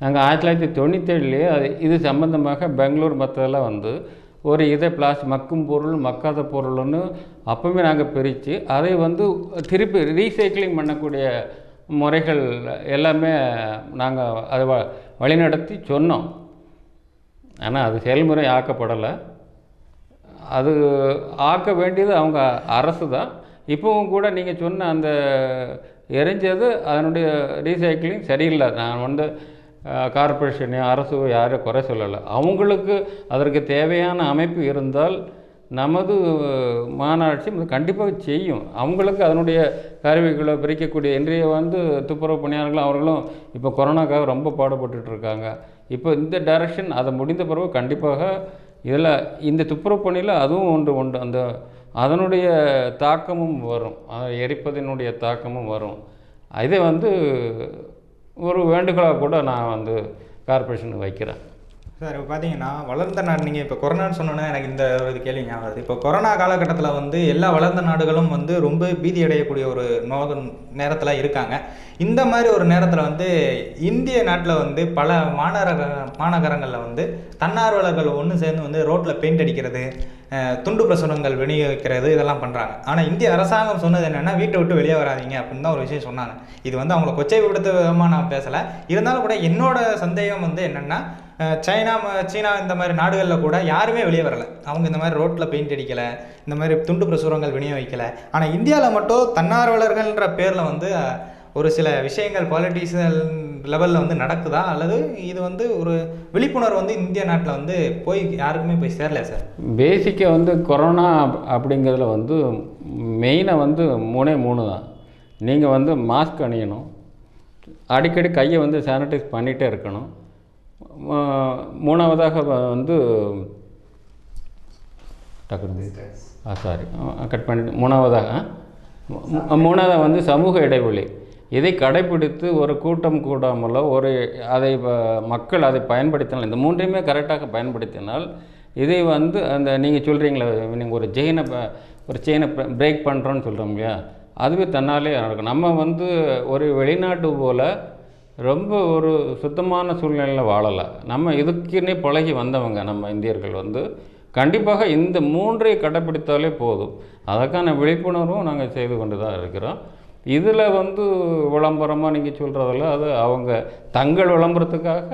நாங்கள் 1997 அது இது சம்பந்தமாக பெங்களூர் மற்றதெல்லாம் வந்து ஒரு இதை மக்கும் பொருள் மக்காத பொருள்னு அப்போவே நாங்கள் பிரித்து அதை வந்து திருப்பி ரீசைக்கிளிங் பண்ணக்கூடிய முறைகள் எல்லாமே நாங்கள் அதை வழிநடத்தி சொன்னோம். ஆனால் அது செயல்முறை ஆக்கப்படலை. அது ஆக்க வேண்டியது அவங்க அரசு தான். இப்போவும் கூட நீங்கள் சொன்ன அந்த எரிஞ்சது அதனுடைய ரீசைக்கிளிங் சரியில்லை. நான் வந்து கார்ப்பரேஷனையும் அரசு யாரும் குறை சொல்லலை. அவங்களுக்கு அதற்கு தேவையான அமைப்பு இருந்தால் நமது மாநகராட்சி கண்டிப்பாக செய்யும். அவங்களுக்கு அதனுடைய கருவிகளை பிரிக்கக்கூடிய இன்றைய வந்து துப்புரவு பணியாளர்களும் அவர்களும் இப்போ கொரோனாக்காக ரொம்ப பாடுபட்டுருக்காங்க. இப்போ இந்த டைரக்ஷன் அதை முடிந்த பிறகு கண்டிப்பாக இதில் இந்த துப்புரவு பணியில் அதுவும் உண்டு. அதனுடைய தாக்கமும் வரும், எரிப்பதனுடைய தாக்கமும் வரும். இதை வந்து ஒரு வேண்டுகோளாக கூட நான் வந்து கார்ப்பரேஷனுக்கு வைக்கிறேன். சார் இப்போ பார்த்தீங்கன்னா வளர்ந்த நாடு, நீங்கள் இப்போ கொரோனான்னு சொன்னோன்னே எனக்கு இந்த ஒரு கேள்வி ஞாபகம் வருது. இப்போ கொரோனா காலகட்டத்தில் வந்து எல்லா வளர்ந்த நாடுகளும் வந்து ரொம்ப பீதி அடையக்கூடிய ஒரு நேரத்தில் இருக்காங்க. இந்த மாதிரி ஒரு நேரத்தில் வந்து இந்திய நாட்டில் வந்து பல மாநகரங்களில் வந்து தன்னார்வலர்கள் ஒன்று சேர்ந்து வந்து ரோட்டில் பெயிண்ட் அடிக்கிறது, துண்டு பிரசுரங்கள் விநியோகிக்கிறது, இதெல்லாம் பண்ணுறாங்க. ஆனால் இந்திய அரசாங்கம் சொன்னது என்னென்னா வீட்டை விட்டு வெளியே வராதிங்க அப்படின்னு தான் ஒரு விஷயம் சொன்னாங்க. இது வந்து அவங்கள கொச்சைப்படுத்த விதமாக நான் பேசலை, இருந்தாலும் கூட என்னோட சந்தேகம் வந்து என்னென்னா சீனா இந்த மாதிரி நாடுகளில் கூட யாருமே வெளியே வரலை. அவங்க இந்த மாதிரி ரோட்டில் பெயிண்ட் அடிக்கலை, இந்த மாதிரி துண்டு பிரசுரங்கள் விநியோகிக்கலை. ஆனால் இந்தியாவில் மட்டும் தன்னார்வலர்கள்ன்ற பேரில் வந்து ஒரு சில விஷயங்கள் பாலிட்டிஷியல் லெவலில் வந்து நடக்குதா, அல்லது இது வந்து ஒரு விழிப்புணர்வு வந்து இந்திய நாட்டில் வந்து யாருக்குமே போய் சேரல சார்? பேசிக்காக வந்து கொரோனா அப்படிங்கிறதுல வந்து மெயினாக வந்து 3 தான். நீங்கள் வந்து மாஸ்க் அணியணும், அடிக்கடி கையை வந்து சானிடைஸ் பண்ணிகிட்டே இருக்கணும். 3வதாக வந்து கட் பண்ணி 3வதாக வந்து சமூக இடைவெளி. இதை கடைப்பிடித்து ஒரு கூட்டம் கூடாமலோ மக்கள் அதை பயன்படுத்தினால், இந்த 3ஐயுமே கரெக்டாக பயன்படுத்தினால் இதை வந்து அந்த நீங்கள் சொல்கிறீங்களே, நீங்கள் ஒரு செயினை பிரேக் பண்ணுறோன்னு சொல்கிறோம் இல்லையா, அதுவே தன்னாலே நடக்கும். நம்ம வந்து ஒரு வெளிநாட்டு போல் ரொம்ப ஒரு சுத்தமான சூழ்நிலையில் வாழலை. நம்ம இதுக்குன்னே பழகி வந்தவங்க நம்ம இந்தியர்கள் வந்து கண்டிப்பாக இந்த 3ஐ கடைப்பிடித்தாலே போதும். அதற்கான விழிப்புணர்வும் நாங்கள் செய்து கொண்டு தான் இருக்கிறோம். இதில் வந்து விளம்பரமாக நீங்கள் சொல்கிறதில்ல, அது அவங்க தங்கள் விளம்பரத்துக்காக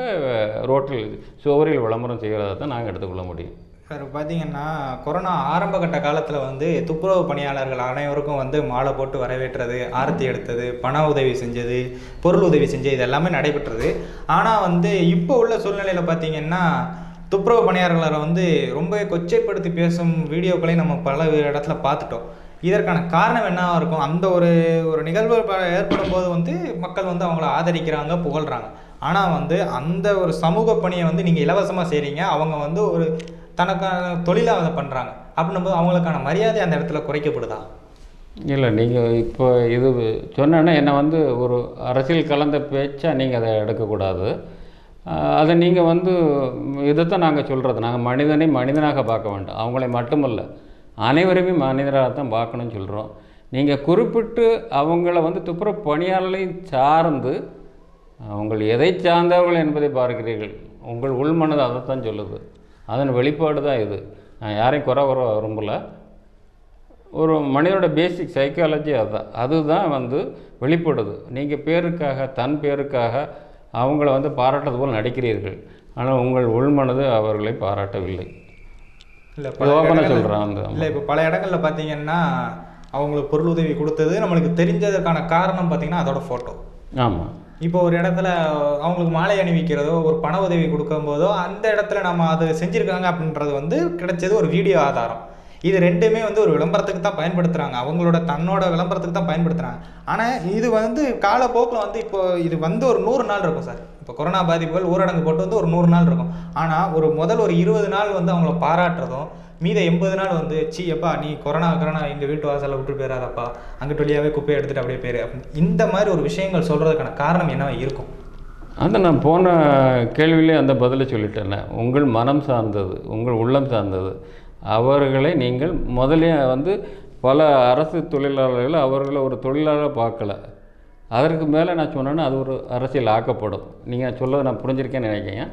ரோட்டில் சுவரில் விளம்பரம் செய்கிறத தான் நாங்கள் எடுத்துக்கொள்ள முடியும். சார் பார்த்தீங்கன்னா கொரோனா ஆரம்ப கட்ட காலத்தில் வந்து துப்புரவு பணியாளர்கள் அனைவருக்கும் வந்து மாலை போட்டு வரவேற்றது, ஆரத்தி எடுத்தது, பண உதவி செஞ்சது, பொருள் உதவி செஞ்சது, இது எல்லாமே நடைபெற்றது. ஆனால் வந்து இப்போ உள்ள சூழ்நிலையில் பார்த்தீங்கன்னா துப்புரவு பணியாளர்களை வந்து ரொம்பவே கொச்சைப்படுத்தி பேசும் வீடியோக்களை நம்ம பல இடத்துல பார்த்துட்டோம். இதற்கான காரணம் என்னவா இருக்கும்? அந்த ஒரு ஒரு நிகழ்வு ஏற்படும் போது வந்து மக்கள் வந்து அவங்கள ஆதரிக்கிறாங்க, புகழ்கிறாங்க. ஆனால் வந்து அந்த ஒரு சமூக பணியை வந்து நீங்கள் இலவசமாக செய்கிறீங்க, அவங்க வந்து ஒரு தனக்கான தொழிலாக அதை பண்ணுறாங்க அப்படின்னும்போது அவங்களுக்கான மரியாதை அந்த இடத்துல குறைக்கப்படுதா? இல்லை, நீங்கள் இப்போ இது சொன்னேன்னா என்னை வந்து ஒரு அரசியல் கலந்த பேச்சா நீங்கள் அதை எடுக்கக்கூடாது. அதை நீங்கள் வந்து இதைத்தான் நாங்கள் சொல்கிறது, நாங்கள் மனிதனை மனிதனாக பார்க்க வேண்டாம், அவங்களை மட்டுமல்ல அனைவருமே மனிதராக தான் பார்க்கணும்னு சொல்கிறோம். நீங்கள் குறிப்பிட்டு அவங்கள வந்து துப்புரவு பணியாளர்களை சார்ந்து அவங்கள் எதை சார்ந்தவர்கள் என்பதை பார்க்கிறீர்கள். உங்கள் உள்மனது அதைத்தான் சொல்லுது, அதன் வெளிப்பாடு தான் இது. நான் யாரையும் குறை விரும்பலை. ஒரு மனிதனோட பேசிக் சைக்காலஜி அதுதான் வந்து வெளிப்படுது. நீங்கள் பேருக்காக, தன் பேருக்காக அவங்கள வந்து பாராட்டுறது போல் நடிக்கிறீர்கள், ஆனால் உங்கள் உள்மனது அவர்களை பாராட்டவில்லை. இல்லை சொல்கிறேன் அந்த இல்லை, இப்போ பல இடங்களில் பார்த்தீங்கன்னா அவங்களுக்கு பொருள் உதவி கொடுத்தது நம்மளுக்கு தெரிஞ்சதுக்கான காரணம் பார்த்தீங்கன்னா அதோட ஃபோட்டோ. ஆமாம். இப்போ ஒரு இடத்துல அவங்களுக்கு மாலை அணிவிக்கிறதோ ஒரு பண உதவி கொடுக்கும்போதோ அந்த இடத்துல நம்ம அதை செஞ்சுருக்காங்க அப்படின்றது வந்து கிடைச்சது ஒரு வீடியோ ஆதாரம். இது ரெண்டுமே வந்து ஒரு விளம்பரத்துக்கு தான் பயன்படுத்துகிறாங்க, அவங்களோட தன்னோட விளம்பரத்துக்கு தான் பயன்படுத்துகிறாங்க. ஆனால் இது வந்து காலப்போக்கில் வந்து இப்போ இது வந்து ஒரு 100 நாள் இருக்கும் சார். இப்போ கொரோனா பாதிப்புகள் ஊரடங்கு போட்டு வந்து ஒரு 100 நாள் இருக்கும். ஆனால் ஒரு முதல் ஒரு 20 நாள் வந்து அவங்கள பாராட்டுறதும், மீத 80 நாள் வந்து எப்பா நீ கொரோனா எங்கள் வீட்டு வாசலில் விட்டு போயிடாதப்பா, அங்கிட்டு வழியாகவே குப்பையை எடுத்துகிட்டு அப்படியே போயிரு அப்படின்னு இந்த மாதிரி ஒரு விஷயங்கள் சொல்கிறதுக்கான காரணம் என்னவா இருக்கும்? அந்த நான் போன கேள்வியிலே அந்த பதிலை சொல்லிட்டேன். உங்கள் மனம் சார்ந்தது, உங்கள் உள்ளம் சார்ந்தது. அவர்களை நீங்கள் முதலே வந்து பல அரசு தொழிலாளர்கள் அவர்களை ஒரு தொழிலாளர் பார்க்கல. அதற்கு மேலே நான் சொன்னேன்னா அது ஒரு அரசியல் ஆக்கப்படும். நீங்கள் சொல்லதை நான் புரிஞ்சிருக்கேன்னு நினைக்கிறீங்க.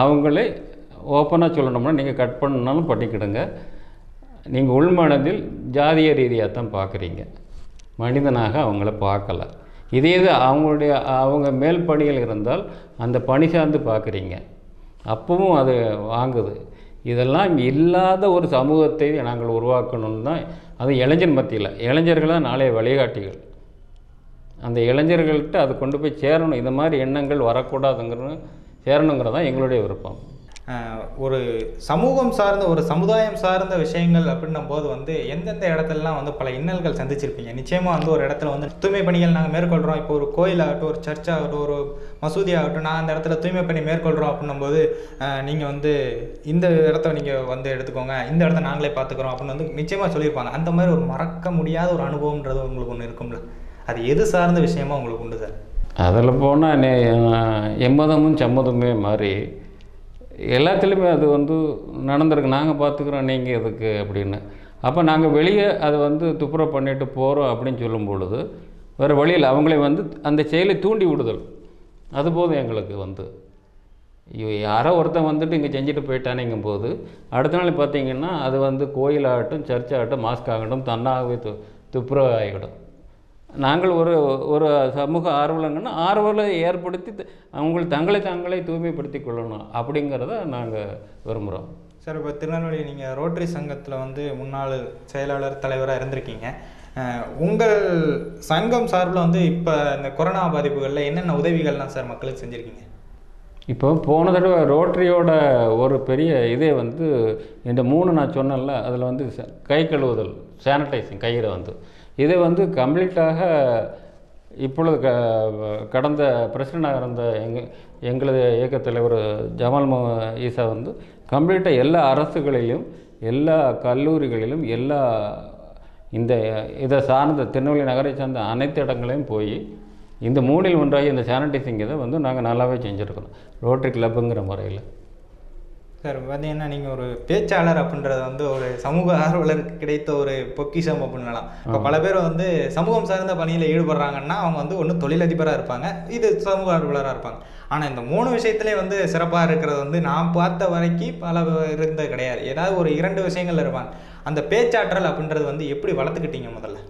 அவங்களே ஓப்பனாக சொல்லணும்னா நீங்கள் கட் பண்ணாலும் பண்ணிக்கிடுங்க. நீங்கள் உள்மனதில் ஜாதிய ரீதியாக தான் பார்க்குறீங்க, மனிதனாக அவங்கள பார்க்கல. இதே இது அவங்க மேல் பணிகள் இருந்தால் அந்த பணி சார்ந்து பார்க்குறீங்க, அப்பவும் அது வாங்குது. இதெல்லாம் இல்லாத ஒரு சமூகத்தை நாங்கள் உருவாக்கணும்னு தான். அது இளைஞர் மத்தியில், இளைஞர்கள் தான் நாளைய வழிகாட்டிகள். அந்த இளைஞர்கள்ட்ட அது கொண்டு போய் சேரணும். இந்த மாதிரி எண்ணங்கள் சேரணுங்கிறது தான் எங்களுடைய விருப்பம். ஒரு சமூகம் சார்ந்த ஒரு சமுதாயம் சார்ந்த விஷயங்கள் அப்படின்னும் போது வந்து எந்தெந்த இடத்துலலாம் வந்து பல இன்னல்கள் சந்திச்சிருப்பீங்க. நிச்சயமாக வந்து ஒரு இடத்துல வந்து தூய்மை பணிகள் நாங்கள் மேற்கொள்கிறோம். இப்போ ஒரு கோயிலாகட்டும், ஒரு சர்ச் ஆகட்டும், ஒரு மசூதி ஆகட்டும், நான் அந்த இடத்துல தூய்மை பணி மேற்கொள்கிறோம் அப்படின்னும் போது நீங்கள் வந்து இந்த இடத்த நீங்கள் வந்து எடுத்துக்கோங்க, இந்த இடத்த நாங்களே பார்த்துக்குறோம் அப்படின்னு வந்து நிச்சயமாக சொல்லியிருப்பாங்க. அந்த மாதிரி ஒரு மறக்க முடியாத ஒரு அனுபவம்ன்றது உங்களுக்கு ஒன்று இருக்கும்ல, அது எது சார்ந்த விஷயமா உங்களுக்கு உண்டு சார்? அதில் போனால் எம்மதமும் சம்மதமே மாதிரி எல்லாத்துலேயுமே அது வந்து நடந்திருக்கு. நாங்கள் பார்த்துக்குறோம், நீங்கள் எதுக்கு அப்படின்னு. அப்போ நாங்கள் வெளியே அதை வந்து துப்புரவு பண்ணிட்டு போகிறோம் அப்படின்னு சொல்லும் பொழுது வேறு வழியில் அவங்களே வந்து அந்த செயலை தூண்டி விடுதல், அது போதும் எங்களுக்கு. வந்து யாரோ ஒருத்தன் வந்துட்டு இங்கே செஞ்சுட்டு போயிட்டானுங்கும் போது அடுத்த நாள் பார்த்திங்கன்னா அது வந்து கோயிலாகட்டும், சர்ச்சாகட்டும், மாஸ்க் ஆகட்டும், தன்னாகவே துப்புரவு ஆகிவிடும். நாங்கள் ஒரு சமூக ஆர்வலை ஏற்படுத்தி தங்களை தூய்மைப்படுத்தி கொள்ளணும் அப்படிங்கிறத நாங்கள் விரும்புகிறோம். சார், இப்போ திருநெல்வேலி நீங்கள் ரோட்டரி சங்கத்தில் வந்து முன்னாள் செயலாளர் தலைவராக இருந்திருக்கீங்க. உங்கள் சங்கம் சார்பில் வந்து இப்போ இந்த கொரோனா பாதிப்புகளில் என்னென்ன உதவிகள்லாம் சார் மக்களுக்கு செஞ்சுருக்கீங்க? இப்போ போன தடவை ரோட்டரியோட ஒரு பெரிய இதே வந்து இந்த 3 நான் சொன்னேன்ல, அதில் வந்து கை கழுவுதல், சானிடைசிங் கையில் வந்து இதை வந்து கம்ப்ளீட்டாக இப்பொழுது கடந்த பிரசிடண்டாக இருந்த எங்களது இயக்கத் தலைவர் ஜமால் ஈசா வந்து கம்ப்ளீட்டாக எல்லா அரசுகளிலும், எல்லா கல்லூரிகளிலும், எல்லா இதை சார்ந்த திருநெல்வேலி நகரை சார்ந்த அனைத்து இடங்களையும் போய் இந்த 3இல் ஒன்றாகி இந்த சானிடைசிங் இதை வந்து நாங்கள் நல்லாவே செஞ்சுருக்கோம் ரோட்டரி கிளப்புங்கிற முறையில். சார், பார்த்தீங்கன்னா நீங்கள் ஒரு பேச்சாளர் அப்படின்றது வந்து ஒரு சமூக ஆர்வலருக்கு கிடைத்த ஒரு பொக்கிஷம் அப்படின்னலாம். இப்போ பல பேர் வந்து சமூகம் சார்ந்த பணியில் ஈடுபடுறாங்கன்னா அவங்க வந்து ஒன்று தொழிலதிபராக இருப்பாங்க, இது சமூக ஆர்வலராக இருப்பாங்க. ஆனால் இந்த 3 விஷயத்துலேயே வந்து சிறப்பாக இருக்கிறது வந்து நான் பார்த்த வரைக்கும் பல இருந்தது கிடையாது. ஏதாவது ஒரு 2 விஷயங்கள் இருப்பாங்க. அந்த பேச்சாற்றல் அப்படின்றது வந்து எப்படி வளர்த்துக்கிட்டீங்க முதல்ல?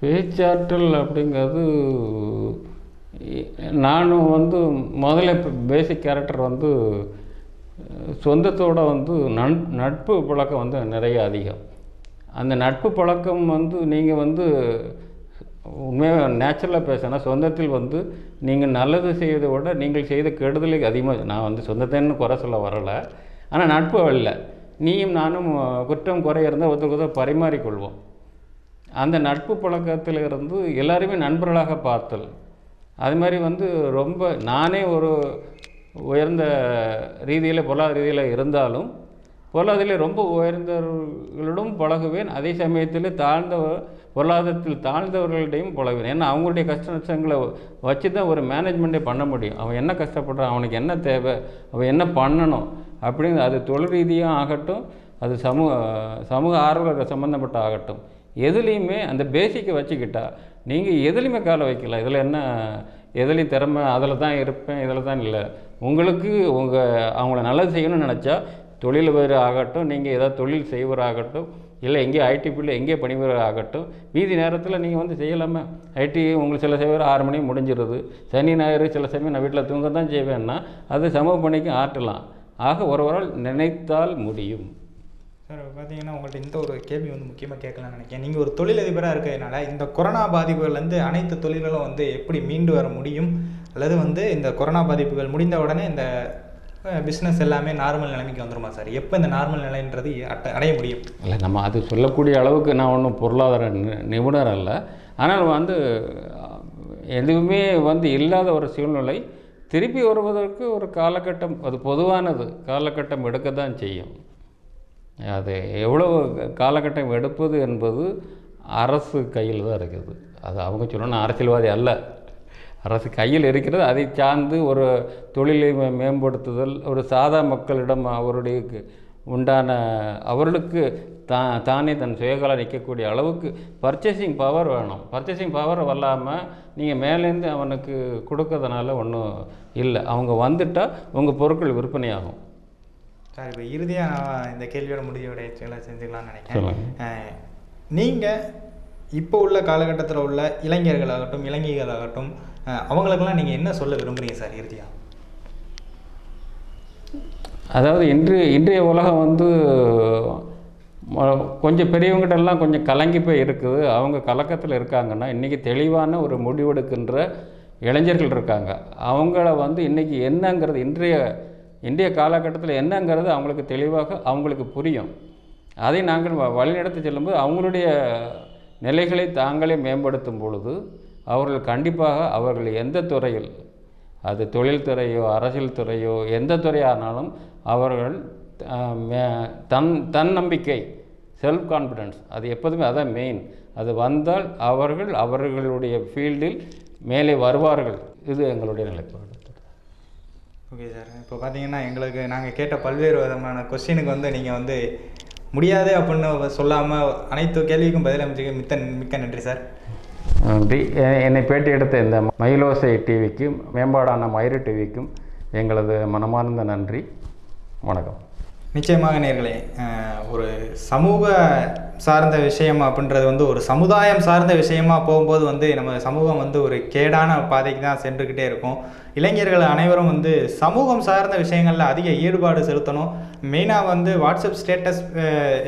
பேச்சாற்றல் அப்படிங்கிறது நானும் வந்து முதல்ல பேசிக் கேரக்டர் வந்து சொந்தத்தோட வந்து நட்பு பழக்கம் வந்து நிறைய அதிகம். அந்த நட்பு பழக்கம் வந்து நீங்கள் வந்து உண்மையாக நேச்சுரலாக பேசினா சொந்தத்தில் வந்து நீங்கள் நல்லது செய்வதை விட நீங்கள் செய்த கெடுதலுக்கு அதிகமாக, நான் வந்து சொந்தத்தைன்னு குறை சொல்ல வரலை, ஆனால் நட்பு இல்லை. நீயும் நானும் குற்றம் குறை இருந்தால் ஒருத்தருக்கு ஒருத்தர் பரிமாறிக்கொள்வோம். அந்த நட்பு பழக்கத்தில் இருந்து எல்லாருமே நண்பர்களாக பார்த்தல். அது மாதிரி வந்து ரொம்ப நானே ஒரு உயர்ந்த ரீதியில் பொருளாதார ரீதியில் இருந்தாலும் பொருளாதாரத்தில் ரொம்ப உயர்ந்தவர்களிடம் பழகுவேன். அதே சமயத்தில் பொருளாதாரத்தில் தாழ்ந்தவர்களிடையும் பழகுவேன். ஏன்னா அவங்களுடைய கஷ்ட நஷ்டங்களை வச்சு தான் ஒரு மேனேஜ்மெண்ட்டே பண்ண முடியும். அவன் என்ன கஷ்டப்படுறான், அவனுக்கு என்ன தேவை, அவன் என்ன பண்ணணும் அப்படின்னு, அது தொழில் ரீதியாக ஆகட்டும், அது சமூக ஆர்வலர்கள் சம்மந்தப்பட்ட ஆகட்டும், எதுலேயுமே அந்த பேசிக்கை வச்சுக்கிட்டா நீங்கள் எதுலேயுமே காலை வைக்கலாம். இதில் என்ன, எதுலேயும் திறமை அதில் தான் இருப்பேன், இதில் தான் இல்லை. உங்களுக்கு அவங்கள நல்லது செய்யணும்னு நினச்சா தொழிலதிபர் ஆகட்டும், நீங்கள் ஏதாவது தொழில் செய்வராகட்டும், இல்லை எங்கேயோ ஐடி ஃபீல்டில் எங்கேயோ பணிபுரிவர் ஆகட்டும், மீதி நேரத்தில் நீங்கள் வந்து செய்யலாமே. ஐடி உங்களுக்கு சில செய்வார் 6 மணிக்கு முடிஞ்சிடுது, சனி ஞாயிறு சில சமயம் நான் வீட்டில் தூங்க தான் செய்வேன்னா அது சமூக பணிக்கு ஆற்றலாம். ஆக ஒருவரால் நினைத்தால் முடியும். சார் பார்த்தீங்கன்னா உங்கள்கிட்ட இந்த ஒரு கேள்வி வந்து முக்கியமாக கேட்கலாம்னு நினைக்கிறேன். நீங்கள் ஒரு தொழிலதிபராக இருக்கிறதுனால இந்த கொரோனா பாதிப்புகள்லேருந்து அனைத்து தொழில்களும் வந்து எப்படி மீண்டு வர முடியும், அல்லது வந்து இந்த கொரோனா பாதிப்புகள் முடிந்த உடனே இந்த பிஸ்னஸ் எல்லாமே நார்மல் நிலைமைக்கு வந்துருமா சார்? எப்போ இந்த நார்மல் நிலைன்றது அடைய முடியும்? இல்லை, நம்ம அது சொல்லக்கூடிய அளவுக்கு நான் ஒன்றும் பொருளாதார நிபுணர் அல்ல. ஆனால் வந்து எதுவுமே வந்து இல்லாத ஒரு சூழ்நிலை திருப்பி வருவதற்கு ஒரு காலகட்டம், அது பொதுவானது, காலகட்டம் எடுக்க தான் செய்யும். அது எவ்வளவு காலகட்டம் எடுப்பது என்பது அரசு கையில் தான் இருக்குது. அது அவங்க சொல்லணும், அரசியல்வாதி அல்ல, அரசு கையில் இருக்கிறது. அதை சார்ந்து ஒரு தொழிலை மேம்படுத்துதல், ஒரு சாதா மக்களிடம் அவருடைய உண்டான அவர்களுக்கு தானே தன் சுயகால நிற்கக்கூடிய அளவுக்கு பர்ச்சேசிங் பவர் வேணும். பர்ச்சேசிங் பவர் வல்லாமல் நீங்கள் மேலேருந்து அவனுக்கு கொடுக்கறதுனால ஒன்றும் இல்லை. அவங்க வந்துட்டால் உங்கள் பொருட்கள் விற்பனையாகும். சார் இப்போ இறுதியாக நான் இந்த கேள்வியோட முடிவுடைய செஞ்சுக்கலாம்னு நினைக்கிறேன். நீங்கள் இப்போ உள்ள காலகட்டத்தில் உள்ள இளைஞர்களாகட்டும் இளைஞர்களாகட்டும் அவங்களுக்கெல்லாம் நீங்கள் என்ன சொல்ல விரும்புகிறீங்க சார் இறுதியாக? அதாவது இன்றைய உலகம் வந்து கொஞ்சம் பெரியவங்ககிட்டலாம் கொஞ்சம் கலங்கி போய் இருக்குது. அவங்க கலக்கத்தில் இருக்காங்கன்னா இன்றைக்கி தெளிவான ஒரு முடிவெடுக்கின்ற இளைஞர்கள் இருக்காங்க. அவங்கள வந்து இன்றைக்கி என்னங்கிறது இன்றைய காலகட்டத்தில் என்னங்கிறது அவங்களுக்கு தெளிவாக அவங்களுக்கு புரியும். அதை நாங்கள் வழிநடத்தி செல்லும்போது அவங்களுடைய நிலைகளை தாங்களே மேம்படுத்தும் பொழுது அவர்கள் கண்டிப்பாக அவர்கள் எந்த துறையில், அது தொழில் துறையோ அரசியல் துறையோ எந்த துறையானாலும் அவர்கள் தன்னம்பிக்கை, செல்ஃப் கான்ஃபிடென்ஸ், அது எப்போதுமே அதான் மெயின். அது வந்தால் அவர்களுடைய ஃபீல்டில் மேலே வருவார்கள். இது எங்களுடைய நிலைப்பாடு. ஓகே சார், இப்போ பார்த்தீங்கன்னா நாங்கள் கேட்ட பல்வேறு விதமான கொஸ்டினுக்கு வந்து நீங்கள் வந்து முடியாது அப்படின்னு சொல்லாமல் அனைத்து கேள்விக்கும் பதில் அமைச்சுக்க மிக்க நன்றி சார். நன்றி. என்னை பேட்டி எடுத்த இந்த மயிலோசை டிவிக்கும் மேம்பாடான மயிறு டிவிக்கும் எங்களது மனமார்ந்த நன்றி. வணக்கம். நிச்சயமாக நேர்களே, ஒரு சமூக சார்ந்த விஷயம் அப்படின்றது வந்து ஒரு சமுதாயம் சார்ந்த விஷயமா போகும்போது வந்து நம்ம சமூகம் வந்து ஒரு கேடான பாதைக்கு தான் சென்றுக்கிட்டே இருக்கும். இளைஞர்கள் அனைவரும் வந்து சமூகம் சார்ந்த விஷயங்களில் அதிக ஈடுபாடு செலுத்தணும். மெயினாக வந்து வாட்ஸ்அப் ஸ்டேட்டஸ்,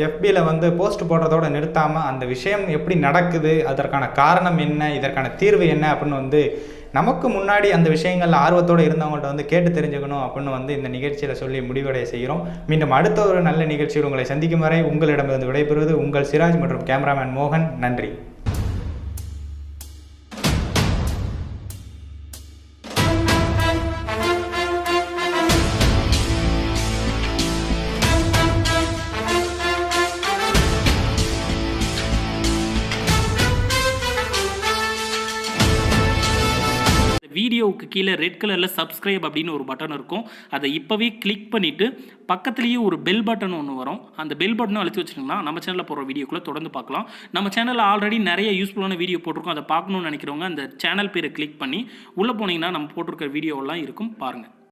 எஃபியில் வந்து போஸ்ட் போடுறதோடு நிறுத்தாமல் அந்த விஷயம் எப்படி நடக்குது, அதற்கான காரணம் என்ன, இதற்கான தீர்வு என்ன அப்படின்னு வந்து நமக்கு முன்னாடி அந்த விஷயங்கள் ஆர்வத்தோடு இருந்தவங்கள்ட்ட வந்து கேட்டு தெரிஞ்சுக்கணும் அப்படின்னு வந்து இந்த நிகழ்ச்சியில் சொல்லி முடிவடைய செய்கிறோம். மீண்டும் அடுத்த ஒரு நல்ல நிகழ்ச்சியில் உங்களை சந்திக்கும் வரை உங்களிடமிருந்து விடைபெறுவது உங்கள் சிராஜ் மற்றும் கேமராமேன் மோகன். நன்றி. வீடியோவுக்கு கீழே ரெட் கலரில் சப்ஸ்கிரைப் அப்படின்னு ஒரு பட்டன் இருக்கும். அதை இப்போவே கிளிக் பண்ணிவிட்டு பக்கத்துலேயே ஒரு பெல் பட்டன் ஒன்று வரும். அந்த பெல் பட்டனும் அழுத்தி வச்சுருங்கன்னா நம்ம சேனலில் போகிற வீடியோக்குள்ளே தொடர்ந்து பார்க்கலாம். நம்ம சேனலில் ஆல்ரெடி நிறைய யூஸ்ஃபுல்லான வீடியோ போட்டிருக்கோம். அதை பார்க்கணுன்னு நினைக்கிறவங்க அந்த சேனல் பேரை கிளிக் பண்ணி உள்ளே போனீங்கன்னா நம்ம போட்டிருக்க வீடியோவெல்லாம் இருக்கும், பாருங்கள்.